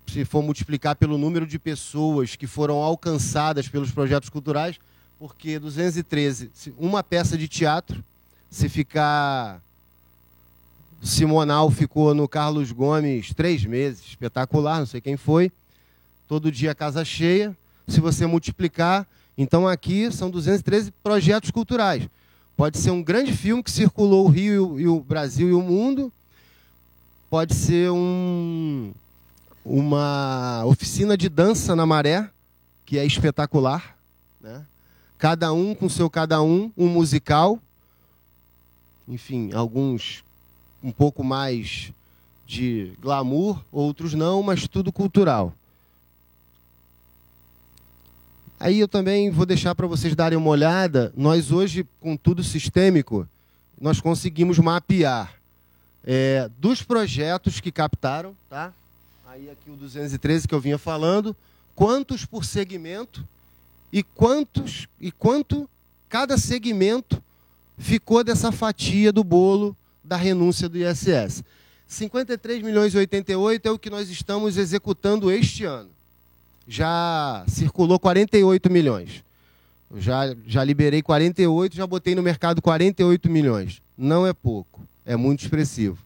se for multiplicar pelo número de pessoas que foram alcançadas pelos projetos culturais, porque 213, uma peça de teatro, se ficar... Simonal ficou no Carlos Gomes 3 meses, espetacular, não sei quem foi. Todo dia casa cheia. Se você multiplicar, então aqui são 213 projetos culturais. Pode ser um grande filme que circulou o Rio e o Brasil e o mundo. Pode ser uma oficina de dança na Maré, que é espetacular, né? Cada um com seu cada um musical. Enfim, alguns um pouco mais de glamour, outros não, mas tudo cultural. Aí eu também vou deixar para vocês darem uma olhada. Nós hoje, com tudo sistêmico, nós conseguimos mapear dos projetos que captaram, tá? Aí aqui o 213 que eu vinha falando, quantos por segmento e quanto cada segmento ficou dessa fatia do bolo da renúncia do ISS. 53,88 milhões é o que nós estamos executando este ano. Já circulou 48 milhões. Eu já liberei 48, já botei no mercado 48 milhões. Não é pouco, é muito expressivo.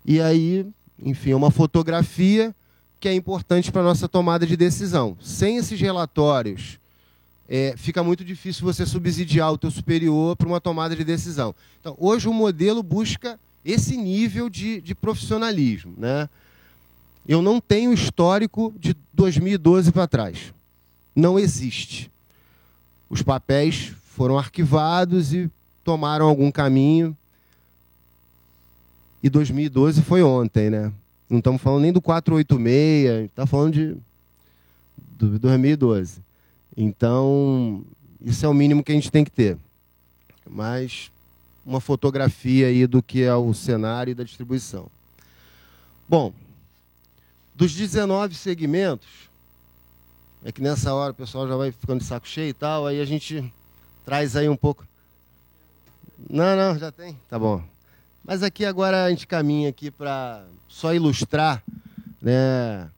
E aí, enfim, é uma fotografia que é importante para a nossa tomada de decisão. Sem esses relatórios, fica muito difícil você subsidiar o teu superior para uma tomada de decisão. Então, hoje o modelo busca esse nível de profissionalismo, né? Eu não tenho histórico de 2012 para trás. Não existe. Os papéis foram arquivados e tomaram algum caminho. E 2012 foi ontem, né? Não estamos falando nem do 486, estamos falando de 2012. Então, isso é o mínimo que a gente tem que ter. Mas uma fotografia aí do que é o cenário e da distribuição. Bom, dos 19 segmentos, é que nessa hora o pessoal já vai ficando de saco cheio e tal, aí a gente traz aí um pouco... Não, já tem? Tá bom. Mas aqui agora a gente caminha aqui para só ilustrar, né,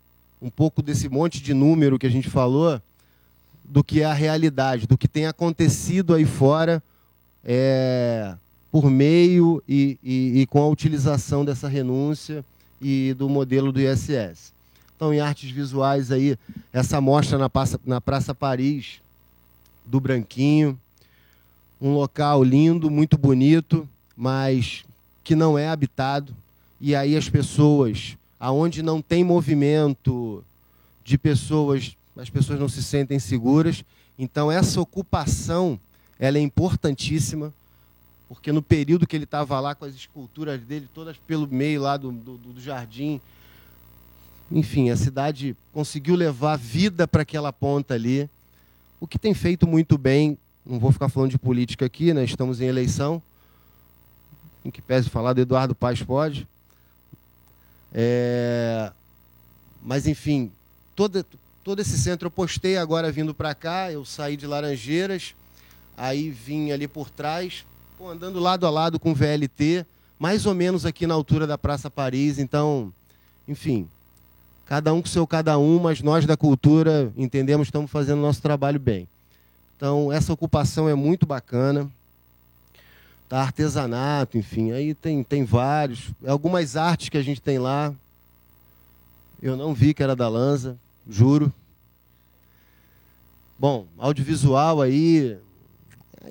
um pouco desse monte de número que a gente falou, do que é a realidade, do que tem acontecido aí fora por meio e com a utilização dessa renúncia e do modelo do ISS. Então, em artes visuais, aí, essa mostra na Praça Paris, do Branquinho, um local lindo, muito bonito, mas que não é habitado. E aí as pessoas, aonde não tem movimento de pessoas, as pessoas não se sentem seguras. Então, essa ocupação ela é importantíssima, porque no período que ele estava lá com as esculturas dele, todas pelo meio lá do jardim, enfim, a cidade conseguiu levar vida para aquela ponta ali, o que tem feito muito bem. Não vou ficar falando de política aqui, né? Estamos em eleição, em que pese falar do Eduardo Paes pode. Mas, enfim, todo esse centro eu postei agora vindo para cá, eu saí de Laranjeiras, aí vim ali por trás, andando lado a lado com o VLT, mais ou menos aqui na altura da Praça Paris. Então, enfim, cada um com seu cada um, mas nós da cultura entendemos que estamos fazendo o nosso trabalho bem. Então, essa ocupação é muito bacana. Tá, artesanato, enfim, aí tem vários. Algumas artes que a gente tem lá, eu não vi que era da Lanza, juro. Bom, audiovisual aí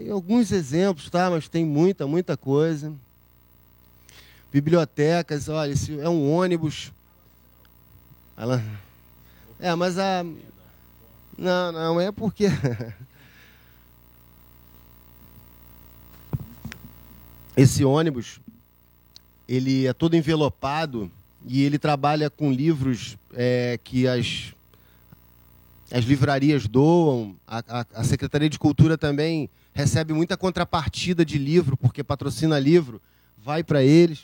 alguns exemplos, tá? Mas tem muita coisa. Bibliotecas, olha, esse é um ônibus. Mas a... Não, é porque... Esse ônibus, ele é todo envelopado e ele trabalha com livros que as livrarias doam, a Secretaria de Cultura também recebe muita contrapartida de livro, porque patrocina livro, vai para eles.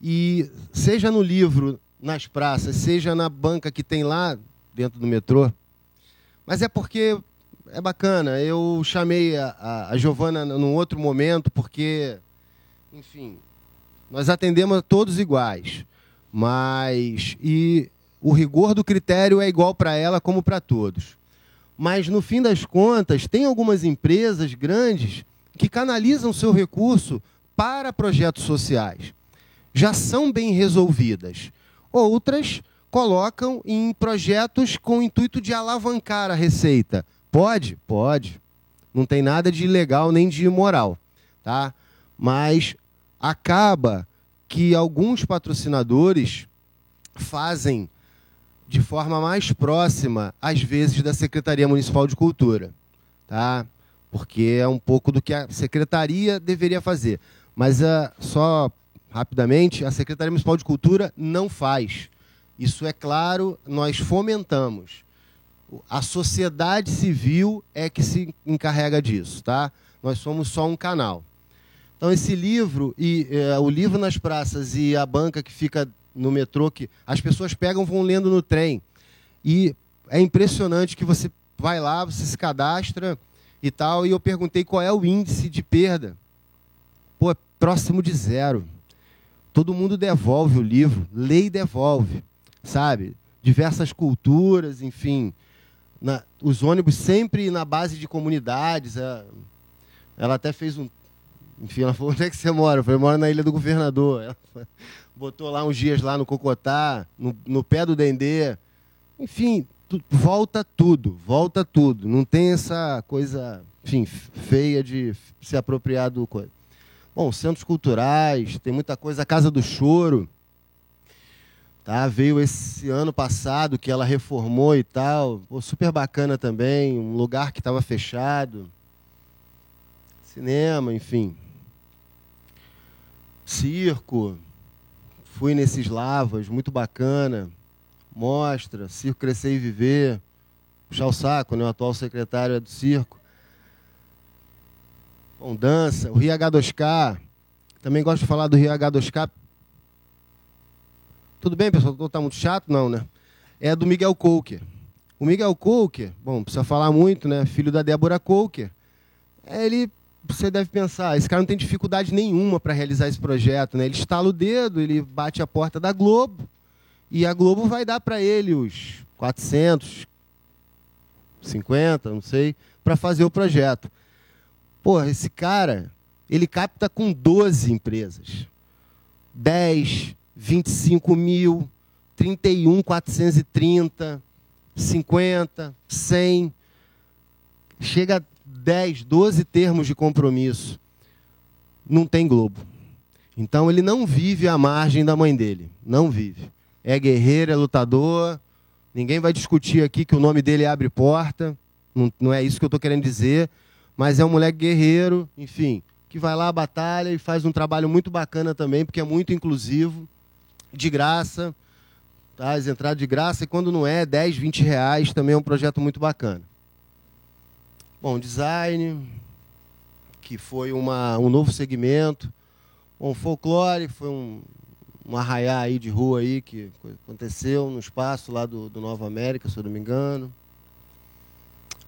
E seja no livro, nas praças, seja na banca que tem lá dentro do metrô, mas é porque é bacana. Eu chamei a Giovana num outro momento, porque, enfim, nós atendemos a todos iguais, mas o rigor do critério é igual para ela como para todos. Mas, no fim das contas, tem algumas empresas grandes que canalizam seu recurso para projetos sociais. Já são bem resolvidas. Outras colocam em projetos com o intuito de alavancar a receita. Pode? Pode. Não tem nada de ilegal nem de imoral. Tá? Mas acaba que alguns patrocinadores fazem de forma mais próxima, às vezes, da Secretaria Municipal de Cultura. Tá? Porque é um pouco do que a Secretaria deveria fazer. Mas, só rapidamente, a Secretaria Municipal de Cultura não faz. Isso é claro, nós fomentamos. A sociedade civil é que se encarrega disso. Tá? Nós somos só um canal. Então, esse livro, o livro nas praças e a banca que fica no metrô, que as pessoas pegam, vão lendo no trem. E é impressionante que você vai lá, você se cadastra e tal, e eu perguntei qual é o índice de perda. Pô, é próximo de 0. Todo mundo devolve o livro, lê e devolve, sabe? Diversas culturas, enfim. Os ônibus sempre na base de comunidades. Ela até fez um... Enfim, ela falou, onde é que você mora? Eu falei, eu moro na Ilha do Governador. Ela botou lá uns dias lá no Cocotá, no pé do Dendê. Enfim, volta tudo. Não tem essa coisa, enfim, feia de se apropriar do coisa. Bom, centros culturais, tem muita coisa. A Casa do Choro, tá? Veio esse ano passado que ela reformou e tal. Pô, super bacana também, um lugar que estava fechado. Cinema, enfim. Circo. Fui nesses Lavas, muito bacana. Mostra, Circo Crescer e Viver. Puxar o saco, né? O atual secretário é do circo. Bom, dança, o Rio H2K. Também gosto de falar do Rio H2K. Tudo bem, pessoal? Está muito chato? Não, né? É do Miguel Coker. O Miguel Coker, bom, não precisa falar muito, né? Filho da Débora Coker. Você deve pensar, esse cara não tem dificuldade nenhuma para realizar esse projeto, né? Ele estala o dedo, ele bate a porta da Globo, e a Globo vai dar para ele os 450, não sei, para fazer o projeto. Pô, esse cara, ele capta com 12 empresas. 10, 25 mil, 31, 430, 50, 100. Chega a 10, 12 termos de compromisso. Não tem Globo. Então, ele não vive à margem da mãe dele. Não vive. É guerreiro, é lutador. Ninguém vai discutir aqui que o nome dele abre porta. Não é isso que eu estou querendo dizer. Mas é um moleque guerreiro, enfim, que vai lá, batalha e faz um trabalho muito bacana também, porque é muito inclusivo, de graça, tá? As entradas de graça, e quando não é, 10, 20 reais, também é um projeto muito bacana. Bom, design, que foi um novo segmento. Bom, folclore, foi um arraiá aí de rua aí que aconteceu no espaço lá do Nova América, se eu não me engano.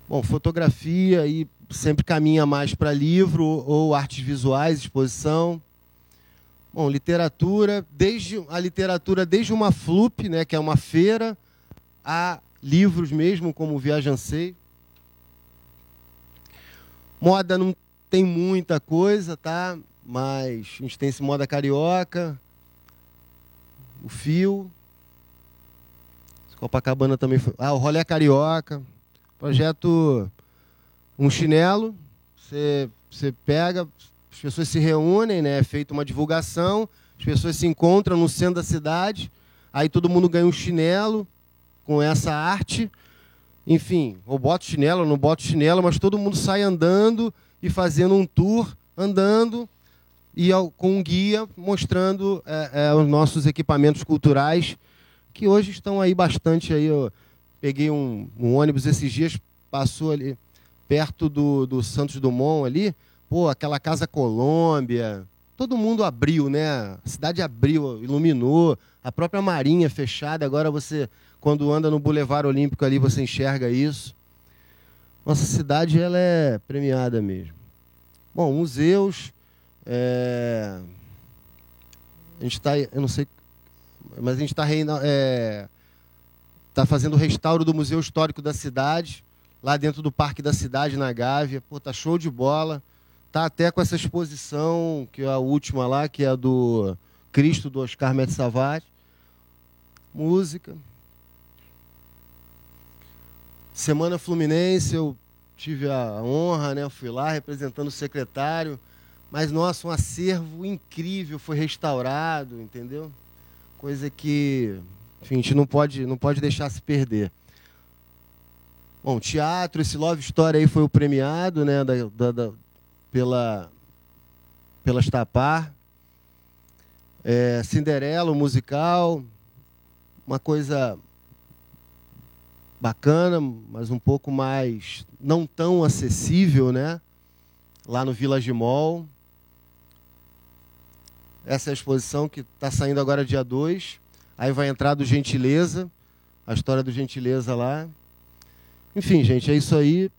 Bom, fotografia e sempre caminha mais para livro ou artes visuais, exposição. Bom, literatura, desde uma FLUP, né, que é uma feira, a livros mesmo, como o Viajancei. Moda não tem muita coisa, tá? Mas a gente tem esse Moda Carioca, o Fio, Copacabana também foi. O Rolê Carioca, projeto Um Chinelo, você pega, as pessoas se reúnem, né? É feita uma divulgação, as pessoas se encontram no centro da cidade, aí todo mundo ganha um chinelo com essa arte. Enfim, ou boto chinelo, ou não boto chinelo, mas todo mundo sai andando e fazendo um tour, andando, e com um guia mostrando os nossos equipamentos culturais, que hoje estão aí bastante aí, peguei um ônibus esses dias, passou ali perto do Santos Dumont ali, pô, aquela Casa Colômbia, todo mundo abriu, né? A cidade abriu, iluminou, a própria Marinha fechada, agora você, quando anda no Boulevard Olímpico ali, você enxerga isso. Nossa cidade, ela é premiada mesmo. Bom, museus, a gente está, eu não sei, mas a gente está tá fazendo o restauro do Museu Histórico da cidade, lá dentro do Parque da Cidade, na Gávea. Pô, tá show de bola. Tá até com essa exposição, que é a última lá, que é a do Cristo, do Oscar Metz-Savary. Música. Semana Fluminense, eu tive a honra, né? Eu fui lá representando o secretário. Mas, nossa, um acervo incrível, foi restaurado, entendeu? Coisa que, enfim, a gente não pode deixar se perder. Bom, teatro, esse Love Story aí foi o premiado, né, pela Tapar. Cinderela, o musical, uma coisa bacana, mas um pouco mais não tão acessível, né? Lá no Village Mall. Essa é a exposição que está saindo agora dia 2. Aí vai entrar do Gentileza, a história do Gentileza lá. Enfim, gente, é isso aí.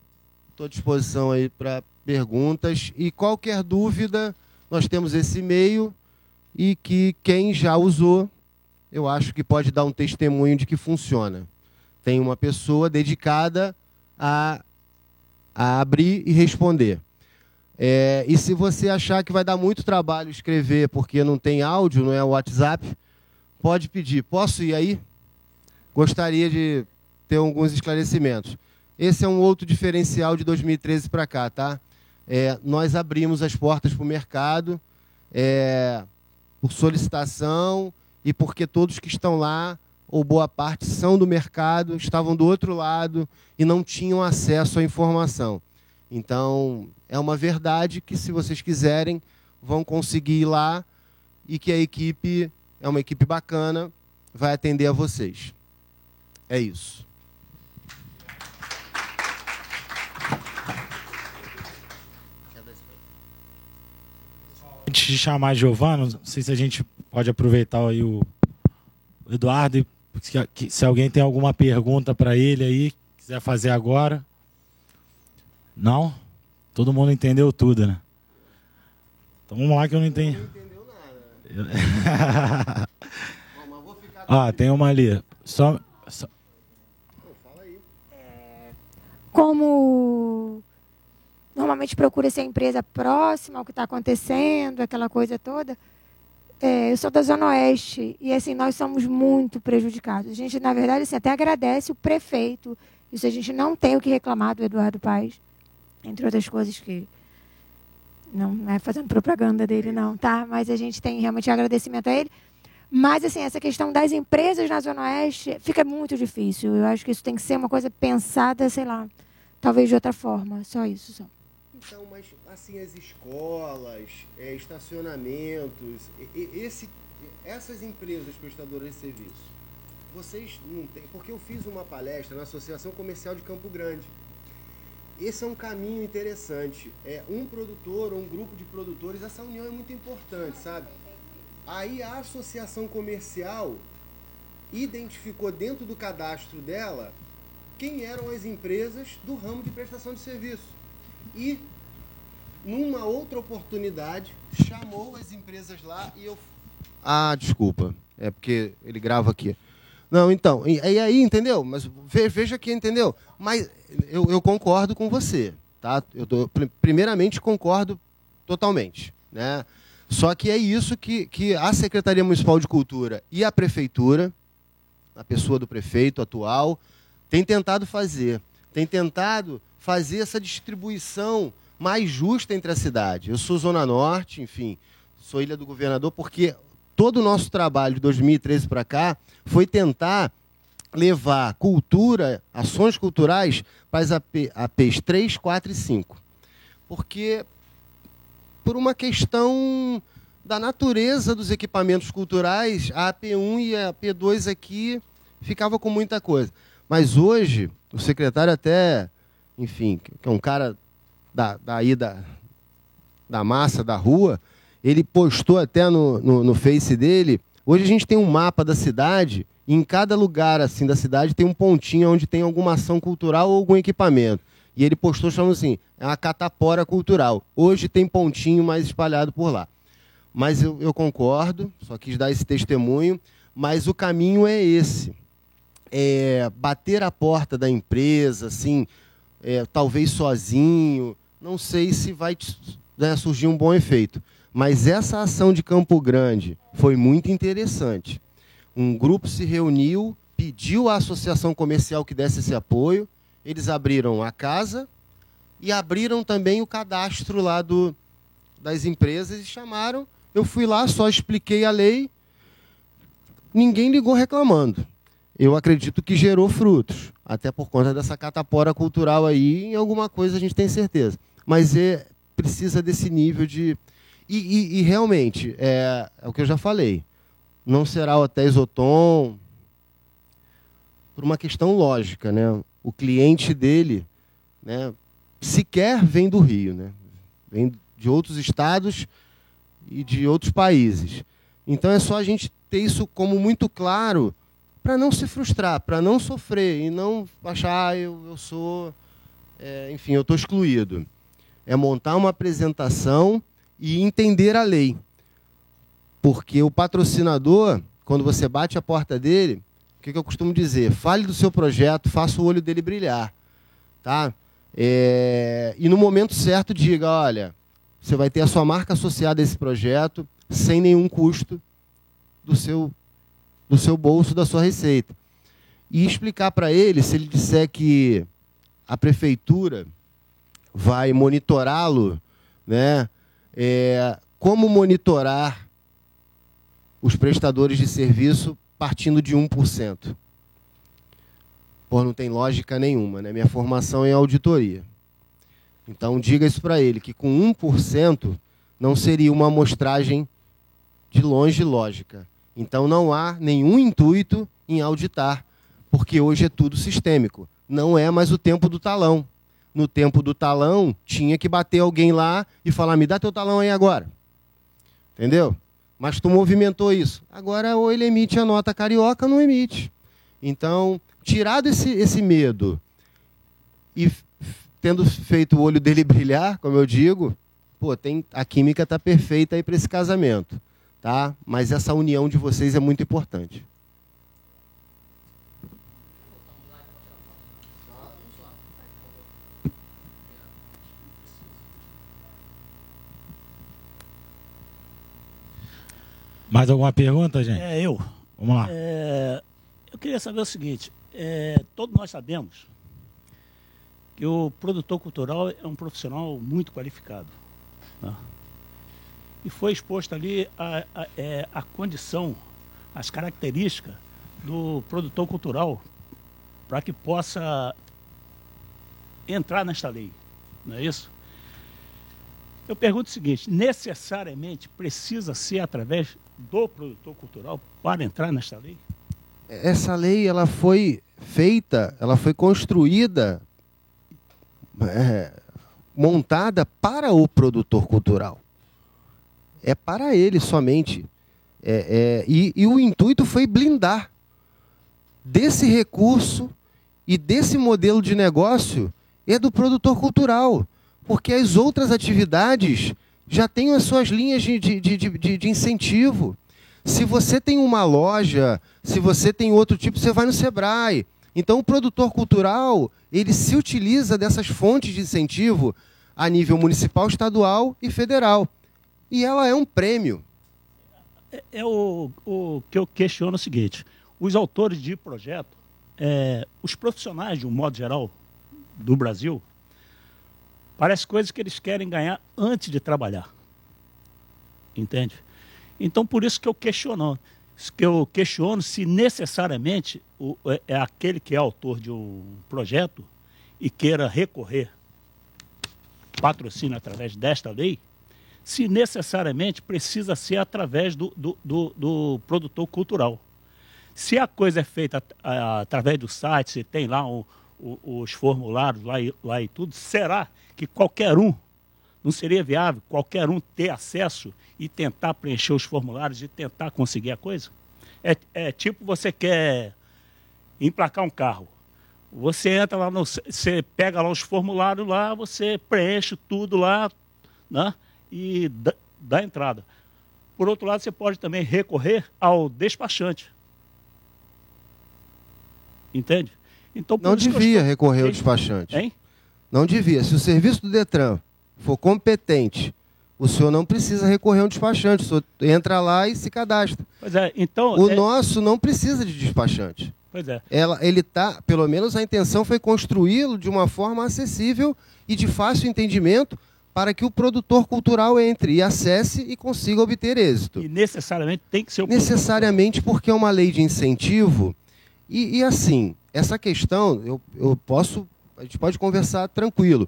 Estou à disposição aí para perguntas. E qualquer dúvida, nós temos esse e-mail e que quem já usou, eu acho que pode dar um testemunho de que funciona. Tem uma pessoa dedicada a abrir e responder. E se você achar que vai dar muito trabalho escrever porque não tem áudio, não é o WhatsApp, pode pedir. Posso ir aí? Gostaria de ter alguns esclarecimentos. Esse é um outro diferencial de 2013 para cá, tá? Nós abrimos as portas para o mercado por solicitação e porque todos que estão lá, ou boa parte, são do mercado, estavam do outro lado e não tinham acesso à informação. Então, é uma verdade que, se vocês quiserem, vão conseguir ir lá e que a equipe é uma equipe bacana, vai atender a vocês. É isso. Antes de chamar a Giovana, não sei se a gente pode aproveitar aí o Eduardo, e se alguém tem alguma pergunta para ele aí, quiser fazer agora. Não? Todo mundo entendeu tudo, né? Então vamos lá que eu não entendi. Não entendeu nada. Bom, mas vou ficar Tem uma ali. Só... Fala aí. Como normalmente procura ser a empresa próxima ao que está acontecendo, aquela coisa toda, eu sou da Zona Oeste e assim, nós somos muito prejudicados. A gente, na verdade, assim, até agradece o prefeito. Isso a gente não tem o que reclamar do Eduardo Paes, entre outras coisas que não é fazendo propaganda dele, não, tá? Mas a gente tem realmente agradecimento a ele. Mas, assim, essa questão das empresas na Zona Oeste fica muito difícil. Eu acho que isso tem que ser uma coisa pensada, sei lá, talvez de outra forma. Só isso, só. Então, mas, assim, as escolas, estacionamentos, essas empresas prestadoras de serviço, vocês não têm... Porque eu fiz uma palestra na Associação Comercial de Campo Grande. Esse é um caminho interessante. Um produtor ou um grupo de produtores, essa união é muito importante, sabe? Aí a associação comercial identificou dentro do cadastro dela quem eram as empresas do ramo de prestação de serviço. E, numa outra oportunidade, chamou as empresas lá e eu... desculpa. É porque ele grava aqui. Não, então, e aí, entendeu? Mas veja aqui, entendeu? Mas eu concordo com você, tá? Primeiramente, concordo totalmente, né? Só que é isso que a Secretaria Municipal de Cultura e a Prefeitura, a pessoa do prefeito atual, tem tentado fazer. Tem tentado fazer essa distribuição mais justa entre a cidade. Eu sou Zona Norte, enfim, sou Ilha do Governador, porque todo o nosso trabalho de 2013 para cá foi tentar levar cultura, ações culturais para as APs 3, 4 e 5. Porque, por uma questão da natureza dos equipamentos culturais, a AP1 e a AP2 aqui ficava com muita coisa. Mas hoje, o secretário até, enfim, que é um cara da massa, da rua, ele postou até no Face dele. Hoje a gente tem um mapa da cidade, e em cada lugar assim da cidade tem um pontinho onde tem alguma ação cultural ou algum equipamento. E ele postou chamando assim, é uma catapora cultural. Hoje tem pontinho mais espalhado por lá. Mas eu concordo, só quis dar esse testemunho, mas o caminho é esse. Bater a porta da empresa, assim, talvez sozinho, não sei se vai surgir um bom efeito. Mas essa ação de Campo Grande foi muito interessante. Um grupo se reuniu, pediu à associação comercial que desse esse apoio, eles abriram a casa e abriram também o cadastro lá das empresas e chamaram. Eu fui lá, só expliquei a lei, ninguém ligou reclamando. Eu acredito que gerou frutos, até por conta dessa catapora cultural aí, em alguma coisa a gente tem certeza. Mas precisa desse nível de... E realmente, é o que eu já falei, não será hotéis Otom, por uma questão lógica, né? O cliente dele, né, sequer vem do Rio, né? Vem de outros estados e de outros países. Então é só a gente ter isso como muito claro para não se frustrar, para não sofrer e não achar eu sou, enfim, eu estou excluído. É montar uma apresentação e entender a lei. Porque o patrocinador, quando você bate a porta dele, o que eu costumo dizer? Fale do seu projeto, faça o olho dele brilhar. Tá? E no momento certo diga, olha, você vai ter a sua marca associada a esse projeto sem nenhum custo do seu bolso, da sua receita. E explicar para ele, se ele disser que a prefeitura vai monitorá-lo, né? Como monitorar os prestadores de serviço partindo de 1%. Pô, não tem lógica nenhuma, né? Minha formação é em auditoria. Então, diga isso para ele, que com 1% não seria uma amostragem de longe lógica. Então, não há nenhum intuito em auditar, porque hoje é tudo sistêmico. Não é mais o tempo do talão. No tempo do talão, tinha que bater alguém lá e falar, me dá teu talão aí agora. Entendeu? Mas tu movimentou isso. Agora, ou ele emite a nota carioca, ou não emite. Então, tirado esse medo e tendo feito o olho dele brilhar, como eu digo, pô, a química está perfeita aí para esse casamento. Tá? Mas essa união de vocês é muito importante. Mais alguma pergunta, gente? Vamos lá. Eu queria saber o seguinte, todos nós sabemos que o produtor cultural é um profissional muito qualificado. Né? E foi exposto ali a condição, as características do produtor cultural para que possa entrar nesta lei, não é isso? Eu pergunto o seguinte, necessariamente precisa ser através do produtor cultural para entrar nesta lei? Essa lei ela foi feita, ela foi construída, montada para o produtor cultural. É para ele somente. E o intuito foi blindar desse recurso e desse modelo de negócio do produtor cultural. Porque as outras atividades já têm as suas linhas de incentivo. Se você tem uma loja, se você tem outro tipo, você vai no Sebrae. Então, o produtor cultural, ele se utiliza dessas fontes de incentivo a nível municipal, estadual e federal. E ela é um prêmio. O que eu questiono é o seguinte, os autores de projeto, os profissionais, de um modo geral, do Brasil, parece coisas que eles querem ganhar antes de trabalhar. Entende? Então, por isso que eu questiono se necessariamente aquele que é autor de um projeto e queira recorrer patrocínio através desta lei, se necessariamente precisa ser através do produtor cultural. Se a coisa é feita através do site, se tem lá os formulários lá e tudo, será que qualquer um, não seria viável qualquer um ter acesso e tentar preencher os formulários e tentar conseguir a coisa? É tipo você quer emplacar um carro. Você entra lá, você pega lá os formulários lá, você preenche tudo lá, né, e dá entrada. Por outro lado, você pode também recorrer ao despachante. Entende? Então, não devia recorrer ao despachante. Hein? Não devia. Se o serviço do Detran for competente, o senhor não precisa recorrer ao despachante. O senhor entra lá e se cadastra. Pois é, então... O nosso não precisa de despachante. Pois é. Ele tá, pelo menos a intenção foi construí-lo de uma forma acessível e de fácil entendimento para que o produtor cultural entre e acesse e consiga obter êxito. E necessariamente tem que ser o necessariamente porque é uma lei de incentivo. E assim, essa questão a gente pode conversar tranquilo.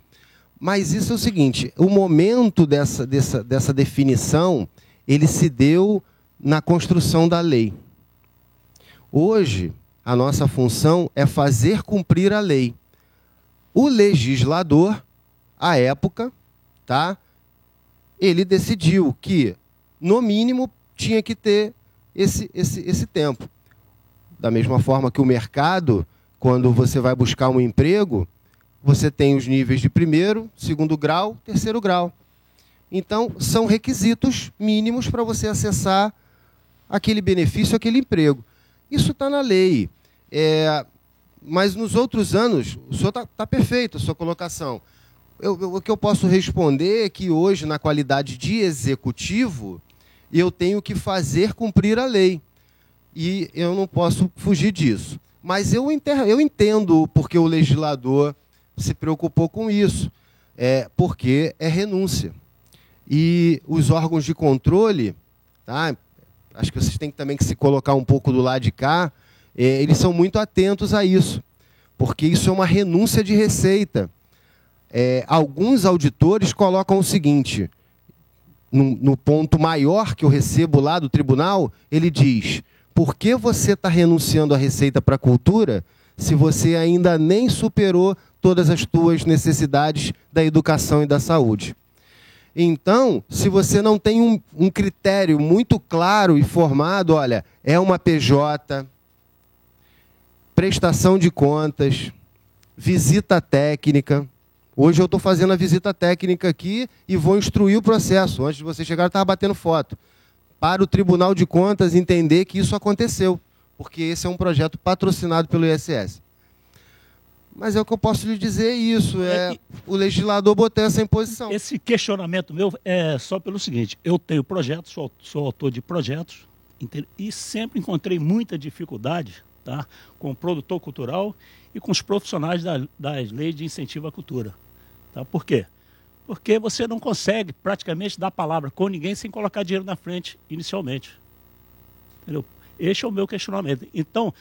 Mas isso é o seguinte, o momento dessa definição, ele se deu na construção da lei. Hoje, a nossa função é fazer cumprir a lei. O legislador, à época, tá, ele decidiu que, no mínimo, tinha que ter esse tempo. Da mesma forma que o mercado, quando você vai buscar um emprego, você tem os níveis de primeiro, segundo grau, terceiro grau. Então, são requisitos mínimos para você acessar aquele benefício, aquele emprego. Isso está na lei. Mas nos outros anos, o senhor está perfeito, a sua colocação. O que eu posso responder é que hoje, na qualidade de executivo, eu tenho que fazer cumprir a lei. E eu não posso fugir disso. Mas eu entendo porque o legislador se preocupou com isso. Porque é renúncia. E os órgãos de controle, tá? Acho que vocês têm também que se colocar um pouco do lado de cá, eles são muito atentos a isso, porque isso é uma renúncia de receita. Alguns auditores colocam o seguinte, no ponto maior que eu recebo lá do tribunal, ele diz, por que você está renunciando à receita para a cultura se você ainda nem superou todas as suas necessidades da educação e da saúde? Então, se você não tem um critério muito claro e formado, olha, é uma PJ, prestação de contas, visita técnica. Hoje eu estou fazendo a visita técnica aqui e vou instruir o processo. Antes de você chegar, eu estava batendo foto. Para o Tribunal de Contas entender que isso aconteceu, porque esse é um projeto patrocinado pelo ISS. Mas é o que eu posso lhe dizer isso, o legislador botou essa imposição. Esse questionamento meu é só pelo seguinte, eu tenho projetos, sou autor de projetos, e sempre encontrei muita dificuldade, tá, com o produtor cultural e com os profissionais das leis de incentivo à cultura. Tá? Por quê? Porque você não consegue praticamente dar palavra com ninguém sem colocar dinheiro na frente inicialmente. Entendeu? Esse é o meu questionamento. Então,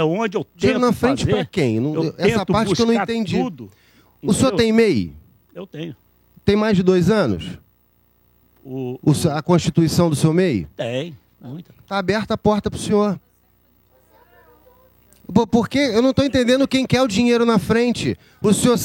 onde eu tento dinheiro na frente para quem? Essa parte que eu não entendi. Tudo, o senhor tem MEI? Eu tenho. Tem mais de 2 anos? A constituição do seu MEI? Tem, muita. Está aberta a porta para o senhor. Porque eu não estou entendendo quem quer o dinheiro na frente. O senhor...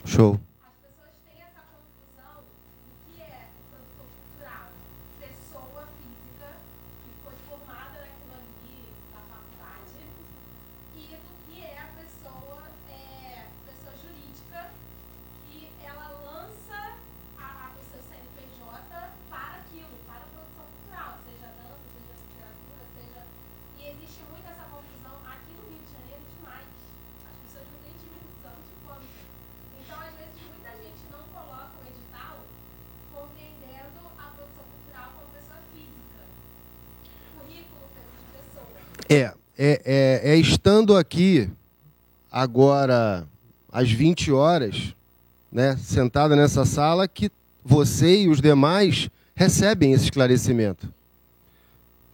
Show. As pessoas têm essa confusão do que é o produtor cultural. Pessoa física que foi formada naquilo ali na faculdade e do que é a pessoa jurídica que ela lança o seu CNPJ para aquilo, para a produção cultural, seja dança, seja literatura, seja... E existe muito essa confusão aqui no Rio de Janeiro demais. As pessoas não têm dimensão de quanto. Então, às vezes, muita gente não coloca o edital compreendendo a produção cultural como pessoa física. Currículo de pessoa. Estando aqui, agora, às 20 horas, né, sentada nessa sala, que você e os demais recebem esse esclarecimento.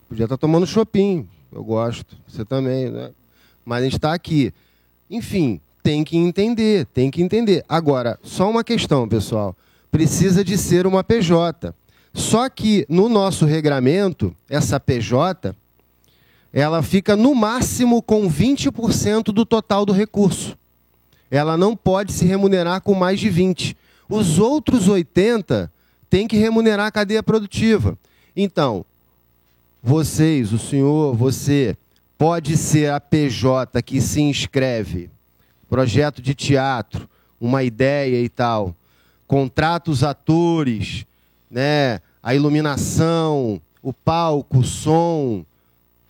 Podia estar tomando shopping, eu gosto, você também, né? mas a gente está aqui. Enfim, tem que entender, tem que entender. Agora, só uma questão, pessoal. Precisa de ser uma PJ. Só que, no nosso regramento, essa PJ, ela fica no máximo com 20% do total do recurso. Ela não pode se remunerar com mais de 20%. Os outros 80% têm que remunerar a cadeia produtiva. Então, vocês, o senhor, você, pode ser a PJ que se inscreve, projeto de teatro, uma ideia e tal, contrata os atores, né, a iluminação, o palco, o som,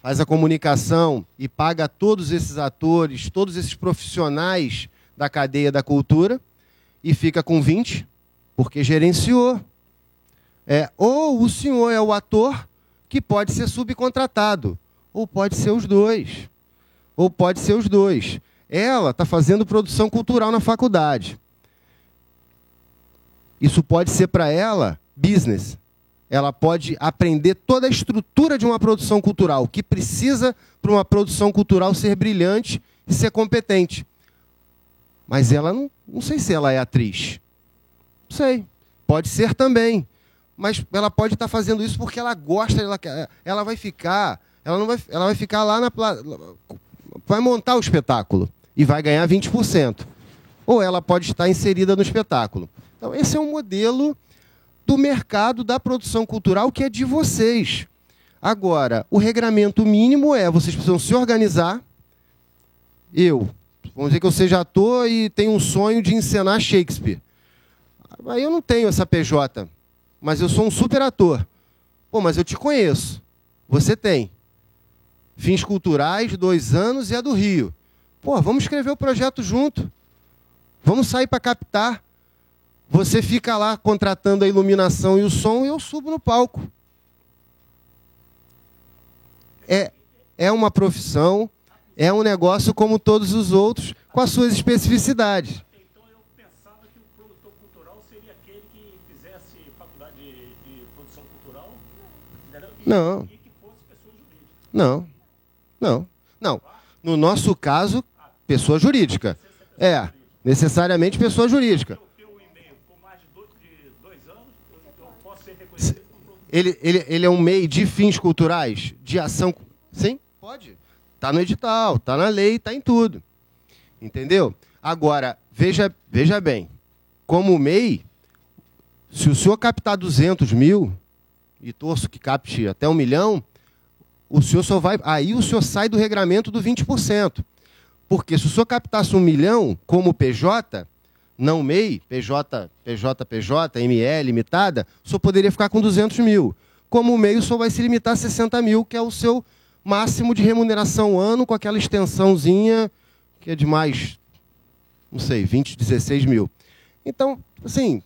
faz a comunicação e paga todos esses atores, todos esses profissionais da cadeia da cultura e fica com 20%, porque gerenciou. Ou o senhor é o ator que pode ser subcontratado, ou pode ser os dois. Ou pode ser os dois. Ela está fazendo produção cultural na faculdade. Isso pode ser para ela business. Ela pode aprender toda a estrutura de uma produção cultural, o que precisa para uma produção cultural ser brilhante e ser competente. Mas ela não sei se ela é atriz. Não sei. Pode ser também. Mas ela pode estar fazendo isso porque ela gosta, ela vai ficar, ela vai ficar lá vai montar o espetáculo e vai ganhar 20%. Ou ela pode estar inserida no espetáculo. Então, esse é um modelo do mercado da produção cultural que é de vocês. Agora, o regramento mínimo vocês precisam se organizar. Vamos dizer que eu seja ator e tenho um sonho de encenar Shakespeare. Aí eu não tenho essa PJ, mas eu sou um super ator. Pô, mas eu te conheço. Você tem. Fins culturais, 2 anos e é do Rio. Pô, vamos escrever o projeto junto. Vamos sair para captar. Você fica lá contratando a iluminação e o som e eu subo no palco. É uma profissão, é um negócio como todos os outros, com as suas especificidades. Então eu pensava que o produtor cultural seria aquele que fizesse faculdade de produção cultural Não. E que fosse pessoa jurídica. Não. No nosso caso, pessoa jurídica. Necessariamente pessoa jurídica. Eu tenho um e-mail com mais de 2 anos, eu posso ser reconhecido como produtor. Ele é um MEI de fins culturais? De ação? Sim, pode. Está no edital, está na lei, está em tudo. Entendeu? Agora, veja bem. Como MEI, se o senhor captar 200 mil, e torço que capte até 1 milhão, o senhor só vai... Aí o senhor sai do regramento do 20%. Porque se o senhor captasse 1 milhão como PJ, não MEI, PJ, ML, limitada, o senhor poderia ficar com 200 mil. Como MEI, o senhor vai se limitar a 60 mil, que é o seu máximo de remuneração ano, com aquela extensãozinha, que é de mais, não sei, 20, 16 mil. Então, assim,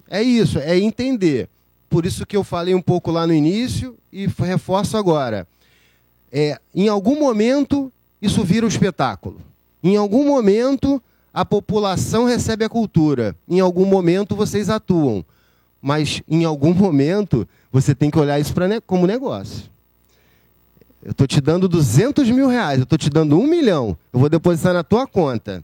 é isso, é entender. Por isso que eu falei um pouco lá no início e reforço agora. Em algum momento, isso vira um espetáculo. Em algum momento, a população recebe a cultura. Em algum momento, vocês atuam. Mas, em algum momento, você tem que olhar isso como negócio. Eu estou te dando 200 mil reais, eu estou te dando 1 milhão, eu vou depositar na tua conta.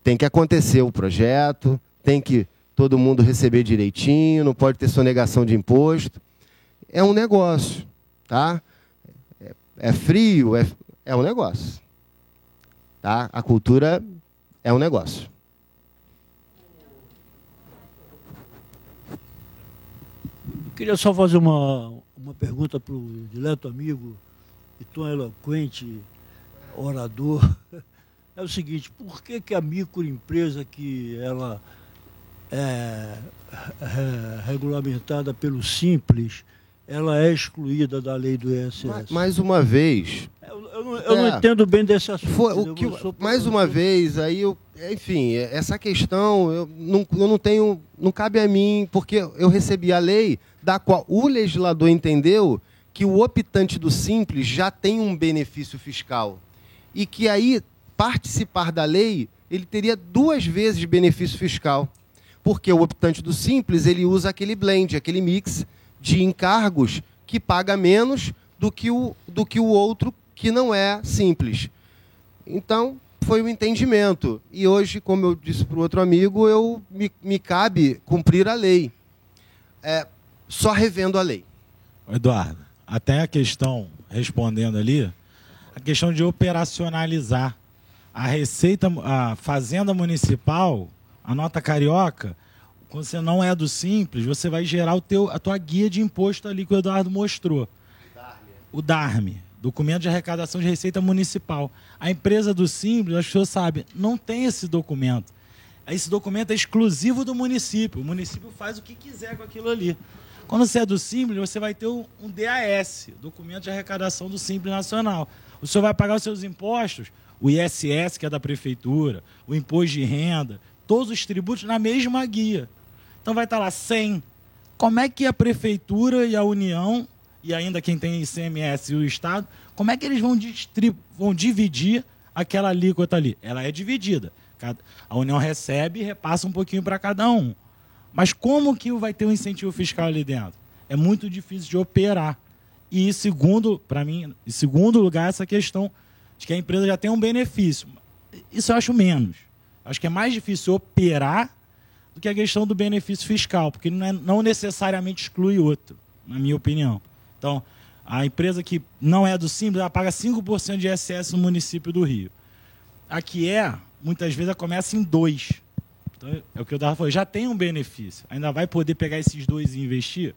Tem que acontecer o projeto, tem que todo mundo receber direitinho, não pode ter sonegação de imposto. É um negócio, tá? É frio, é um negócio. Tá? A cultura é um negócio. Eu queria só fazer uma pergunta para o dileto amigo e tão eloquente orador. É o seguinte, por que a microempresa que ela é regulamentada pelo Simples, ela é excluída da lei do ISS? Mais uma vez... Eu não entendo bem desse assunto. Mais uma vez, aí enfim, essa questão eu não tenho, não cabe a mim, porque eu recebi a lei da qual o legislador entendeu que o optante do Simples já tem um benefício fiscal e que aí participar da lei ele teria 2 vezes benefício fiscal, porque o optante do Simples ele usa aquele blend, aquele mix de encargos que paga menos do que o outro que não é simples. Então, foi um entendimento. E hoje, como eu disse para o outro amigo, me cabe cumprir a lei. Só revendo a lei. Eduardo, até a questão, respondendo ali, a questão de operacionalizar a receita, a fazenda municipal, a nota carioca, quando você não é do Simples, você vai gerar a tua guia de imposto ali que o Eduardo mostrou. O DARME, Documento de Arrecadação de Receita Municipal. A empresa do Simples, as pessoas sabem, não tem esse documento. Esse documento é exclusivo do município. O município faz o que quiser com aquilo ali. Quando você é do Simples, você vai ter um DAS, Documento de Arrecadação do Simples Nacional. O senhor vai pagar os seus impostos, o ISS, que é da prefeitura, o imposto de renda, todos os tributos na mesma guia. Então vai estar lá 100. Como é que a prefeitura e a União, e ainda quem tem ICMS e o Estado, como é que eles vão dividir aquela alíquota ali? Ela é dividida. A União recebe e repassa um pouquinho para cada um. Mas como que vai ter um incentivo fiscal ali dentro? É muito difícil de operar. E segundo, para mim, em segundo lugar, essa questão de que a empresa já tem um benefício. Isso eu acho menos. Acho que é mais difícil operar do que a questão do benefício fiscal, porque não necessariamente exclui outro, na minha opinião. Então, a empresa que não é do Simples, ela paga 5% de ISS no município do Rio. A que muitas vezes, ela começa em 2%. Então, é o que eu dava falando, já tem um benefício. Ainda vai poder pegar esses 2 e investir?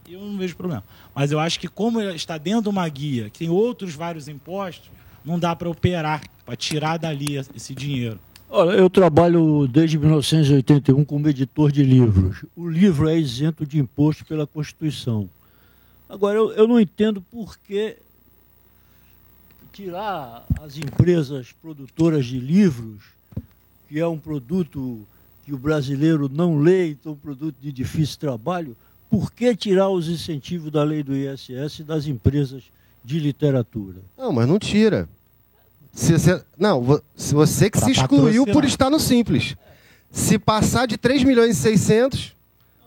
Eu não vejo problema. Mas eu acho que como está dentro de uma guia, que tem outros vários impostos, não dá para operar, para tirar dali esse dinheiro. Olha, eu trabalho desde 1981 como editor de livros. O livro é isento de imposto pela Constituição. Agora, eu não entendo por que tirar as empresas produtoras de livros, que é um produto que o brasileiro não lê, então é um produto de difícil trabalho, por que tirar os incentivos da lei do ISS das empresas de literatura? Não, mas não tira. Se você que se excluiu por estar no Simples. Se passar de 3.600.000,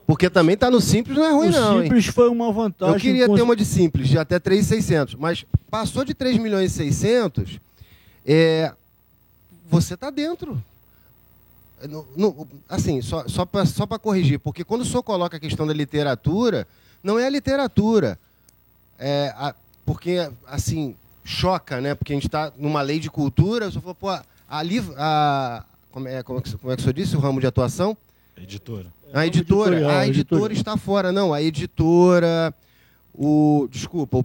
porque também está no Simples, não é ruim não. O Simples foi uma vantagem. Eu queria ter uma de Simples, de até 3.600.000, mas passou de 3.600.000, você está dentro. Assim, só para corrigir, porque quando o senhor coloca a questão da literatura, não é a literatura. Porque, assim, choca, né? Porque a gente está numa lei de cultura, o senhor falou, pô, como é que o senhor disse, o ramo de atuação? Editora. A editora está fora. Não, a editora, o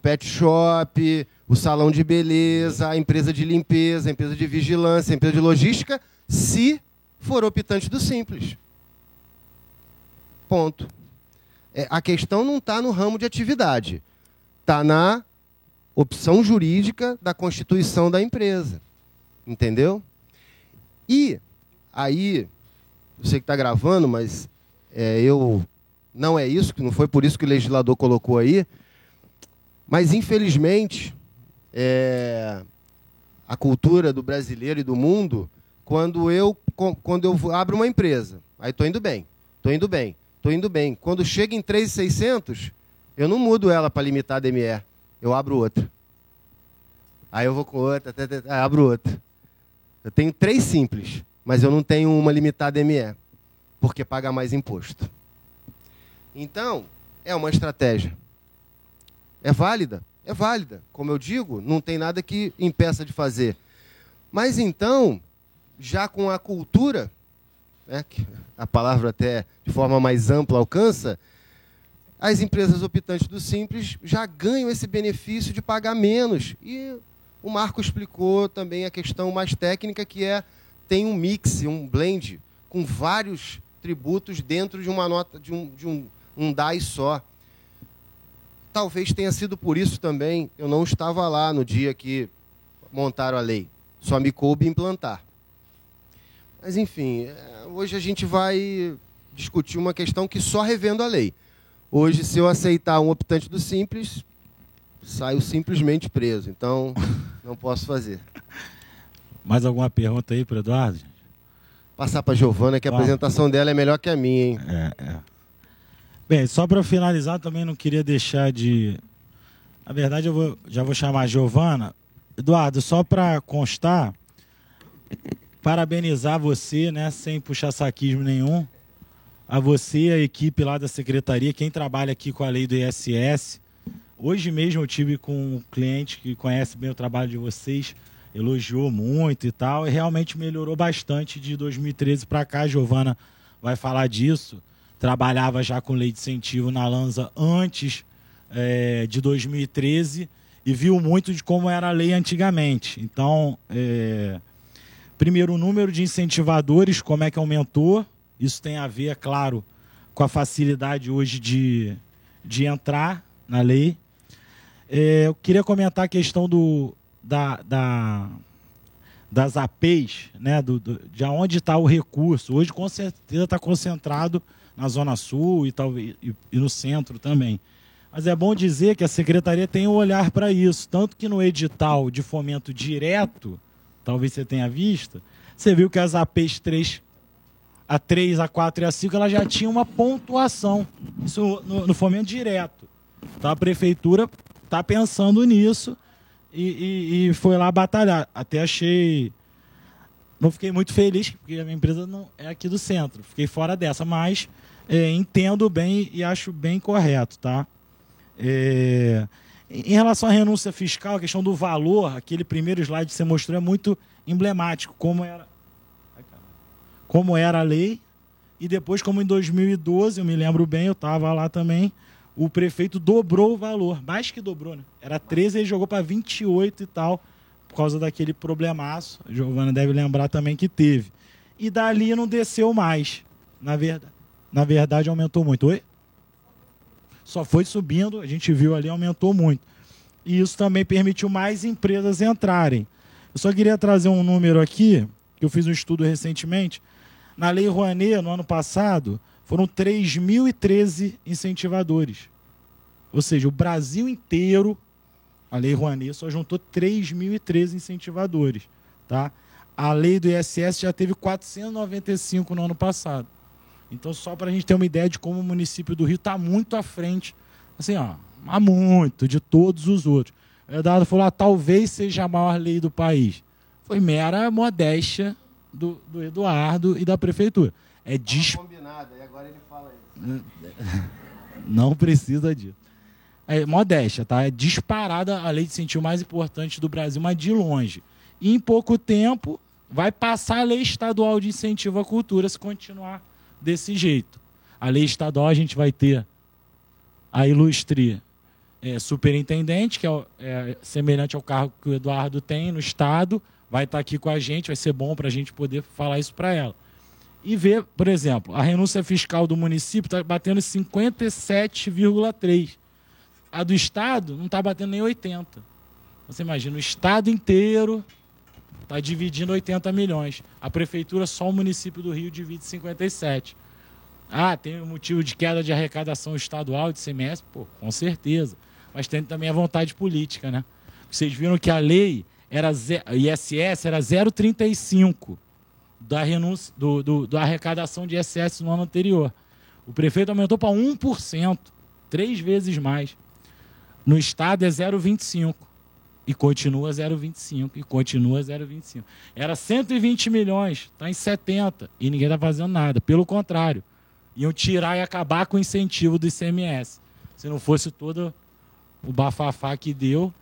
pet shop, o salão de beleza, a empresa de limpeza, a empresa de vigilância, a empresa de logística, se for optante do Simples. Ponto. A questão não está no ramo de atividade. Está na opção jurídica da constituição da empresa. Entendeu? E aí, eu sei que está gravando, mas não é isso, não foi por isso que o legislador colocou aí, mas, infelizmente, a cultura do brasileiro e do mundo, quando eu abro uma empresa, aí estou indo bem. Quando chega em 3.600, eu não mudo ela para limitada ME, eu abro outra. Aí eu vou com outra, abro outra. Eu tenho 3 Simples, mas eu não tenho uma limitada ME, porque paga mais imposto. Então, é uma estratégia. É válida? É válida. Como eu digo, não tem nada que impeça de fazer. Mas então, já com a cultura, que a palavra até de forma mais ampla alcança, as empresas optantes do Simples já ganham esse benefício de pagar menos. E o Marco explicou também a questão mais técnica, que tem um mix, um blend, com vários tributos dentro de uma nota, de um DAS só. Talvez tenha sido por isso também, eu não estava lá no dia que montaram a lei. Só me coube implantar. Mas, enfim, hoje a gente vai discutir uma questão que só revendo a lei. Hoje, se eu aceitar um optante do Simples, saio simplesmente preso. Então, não posso fazer. Mais alguma pergunta aí para o Eduardo? Passar para a Giovana, que a apresentação dela é melhor que a minha, hein? Bem, só para finalizar, também não queria deixar de... Na verdade, já vou chamar a Giovana. Eduardo, só para constar, parabenizar você, né, sem puxar saquismo nenhum, a você, a equipe lá da secretaria, quem trabalha aqui com a lei do ISS. Hoje mesmo eu tive com um cliente que conhece bem o trabalho de vocês, elogiou muito e tal, e realmente melhorou bastante de 2013 para cá. A Giovana vai falar disso. Trabalhava já com lei de incentivo na Lanza antes de 2013 e viu muito de como era a lei antigamente. Então, primeiro, o número de incentivadores, como é que aumentou. Isso tem a ver, é claro, com a facilidade hoje de entrar na lei. Eu queria comentar a questão das APs, né, de onde está o recurso. Hoje, com certeza, está concentrado na Zona Sul e no centro também. Mas é bom dizer que a Secretaria tem um olhar para isso. Tanto que no edital de fomento direto, talvez você tenha visto, você viu que as APs 3, a 3, a 4 e a 5, ela já tinha uma pontuação. Isso no fomento direto. Então a Prefeitura está pensando nisso e foi lá batalhar. Até achei... Não fiquei muito feliz, porque a minha empresa não é aqui do centro. Fiquei fora dessa, mas entendo bem e acho bem correto, tá? Em relação à renúncia fiscal, a questão do valor, aquele primeiro slide que você mostrou é muito emblemático, como era a lei, e depois, como em 2012, eu me lembro bem, eu estava lá também, o prefeito dobrou o valor, mais que dobrou, né? Era 13, ele jogou para 28 e tal, por causa daquele problemaço. A Giovana deve lembrar também que teve. E dali não desceu mais. Na verdade, aumentou muito. Oi? Só foi subindo, a gente viu ali, aumentou muito. E isso também permitiu mais empresas entrarem. Eu só queria trazer um número aqui, que eu fiz um estudo recentemente. Na Lei Rouanet, no ano passado, foram 3.013 incentivadores. Ou seja, o Brasil inteiro, a Lei Rouanet só juntou 3.013 incentivadores. Tá? A lei do ISS já teve 495 no ano passado. Então, só para a gente ter uma ideia de como o município do Rio está muito à frente, assim, ó, há muito, de todos os outros. O Eduardo falou, talvez seja a maior lei do país. Foi mera modéstia do Eduardo e da Prefeitura. Combinado, e agora ele fala isso. Não precisa disso. É modéstia, tá? É disparada a lei de incentivo mais importante do Brasil, mas de longe. E em pouco tempo vai passar a lei estadual de incentivo à cultura se continuar desse jeito. A lei estadual a gente vai ter a ilustre superintendente, que é semelhante ao cargo que o Eduardo tem no Estado, vai estar aqui com a gente, vai ser bom para a gente poder falar isso para ela. E ver, por exemplo, a renúncia fiscal do município está batendo 57,3%. A do Estado não está batendo nem 80%. Você imagina, o Estado inteiro está dividindo 80 milhões. A Prefeitura, só o município do Rio, divide 57. Tem um motivo de queda de arrecadação estadual de ICMS? Pô, com certeza. Mas tem também a vontade política, né? Vocês viram que a lei, ISS, era 0,35% da renúncia, da arrecadação de ISS no ano anterior. O prefeito aumentou para 1%, 3 vezes mais. No Estado é 0,25%. E continua 0,25%. E continua 0,25%. Era 120 milhões, está em 70. E ninguém está fazendo nada. Pelo contrário, iam tirar e acabar com o incentivo do ICMS. Se não fosse todo o bafafá que deu,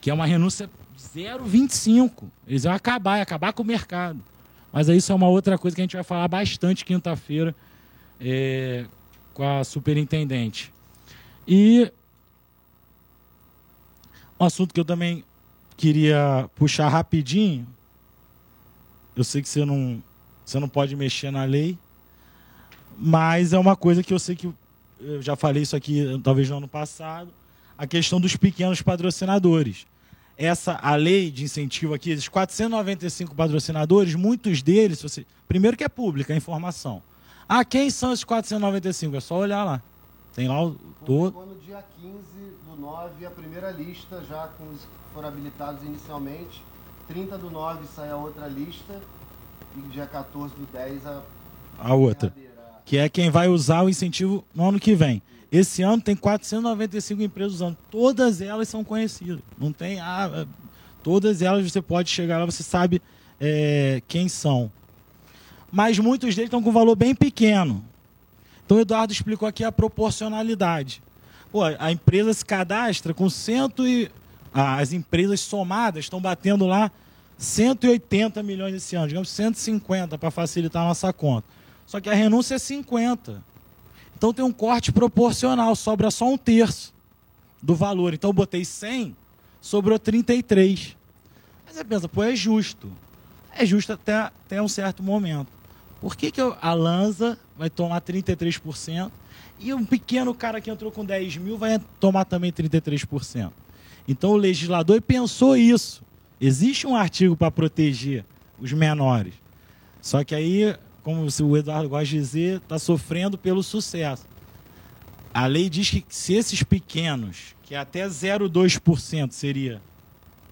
que é uma renúncia 0,25%. Eles iam acabar com o mercado. Mas isso é uma outra coisa que a gente vai falar bastante quinta-feira com a superintendente. E um assunto que eu também queria puxar rapidinho, eu sei que você não pode mexer na lei, mas é uma coisa que eu sei que eu já falei isso aqui talvez no ano passado, a questão dos pequenos patrocinadores. A lei de incentivo aqui, esses 495 patrocinadores, muitos deles, primeiro que é pública a informação. Quem são esses 495? É só olhar lá. Tem lá o todo. No dia 15/9, a primeira lista, já com os que foram habilitados inicialmente. 30/9 sai a outra lista. E dia 14/10 a outra. Que é quem vai usar o incentivo no ano que vem. Esse ano tem 495 empresas usando. Todas elas são conhecidas. Não tem... todas elas você pode chegar lá, você sabe quem são. Mas muitos deles estão com valor bem pequeno. Então o Eduardo explicou aqui a proporcionalidade. Pô, a empresa se cadastra com as empresas somadas estão batendo lá 180 milhões esse ano, digamos 150 para facilitar a nossa conta. Só que a renúncia é 50. Então tem um corte proporcional, sobra só 1/3 do valor. Então eu botei 100, sobrou 33. Mas você pensa, pô, é justo. É justo até um certo momento. Por que a Lanza vai tomar 33% e um pequeno cara que entrou com 10 mil vai tomar também 33%? Então o legislador pensou isso. Existe um artigo para proteger os menores. Só que aí, como o Eduardo gosta de dizer, está sofrendo pelo sucesso. A lei diz que se esses pequenos, que até 0,2% seria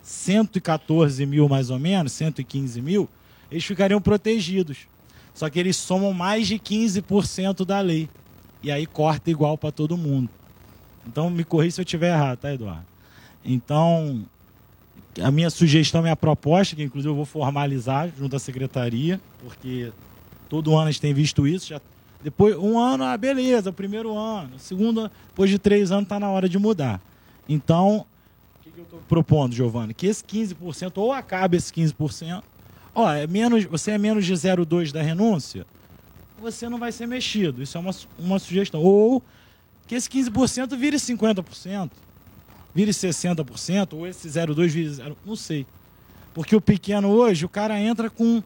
114 mil mais ou menos, 115 mil, eles ficariam protegidos. Só que eles somam mais de 15% da lei. E aí corta igual para todo mundo. Então me corrija se eu estiver errado, tá, Eduardo? Então, a minha sugestão, minha proposta, que inclusive eu vou formalizar junto à secretaria, porque todo ano a gente tem visto isso, já, depois, um ano, beleza, o primeiro ano, o segundo, depois de 3 anos está na hora de mudar. Então, o que eu estou propondo, Giovanni? Que esse 15%, ou acabe esse 15%, você é menos de 0,2 da renúncia, você não vai ser mexido, isso é uma sugestão. Ou que esse 15% vire 50%. Vire 60%, ou esse 0,2 vire 0, não sei. Porque o pequeno hoje, o cara entra com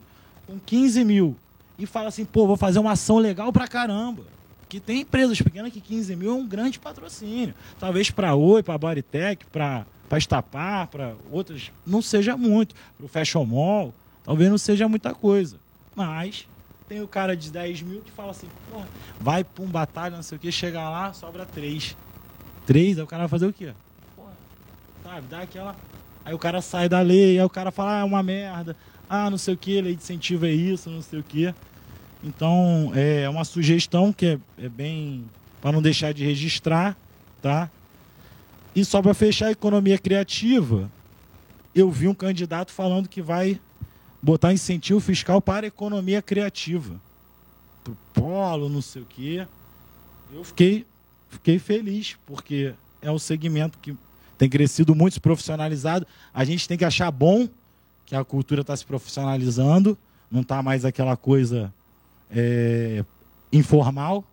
15 mil e fala assim, pô, vou fazer uma ação legal pra caramba. Que tem empresas pequenas que 15 mil é um grande patrocínio. Talvez para Oi, para Bodytech, para Estapar, para outras, não seja muito. Para o Fashion Mall, talvez não seja muita coisa. Mas tem o cara de 10 mil que fala assim, pô, vai para um batalha, não sei o que, chega lá, sobra 3. 3, aí o cara vai fazer o quê? Sabe, dá aquela... Aí o cara sai da lei, aí o cara fala, é uma merda, não sei o que, lei de incentivo é isso, não sei o que. Então, é uma sugestão que é bem... para não deixar de registrar, tá? E só para fechar a economia criativa, eu vi um candidato falando que vai botar incentivo fiscal para a economia criativa. Pro polo, não sei o que. Eu fiquei feliz, porque é um segmento que tem crescido muito, se profissionalizado. A gente tem que achar bom que a cultura está se profissionalizando, não está mais aquela coisa informal.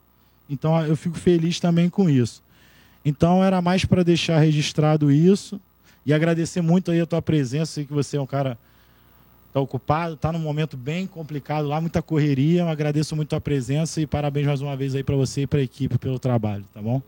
Então, eu fico feliz também com isso. Então, era mais para deixar registrado isso e agradecer muito aí a tua presença. Sei que você é um cara que está ocupado, está num momento bem complicado lá, muita correria. Eu agradeço muito a tua presença e parabéns mais uma vez aí para você e para a equipe pelo trabalho, tá bom?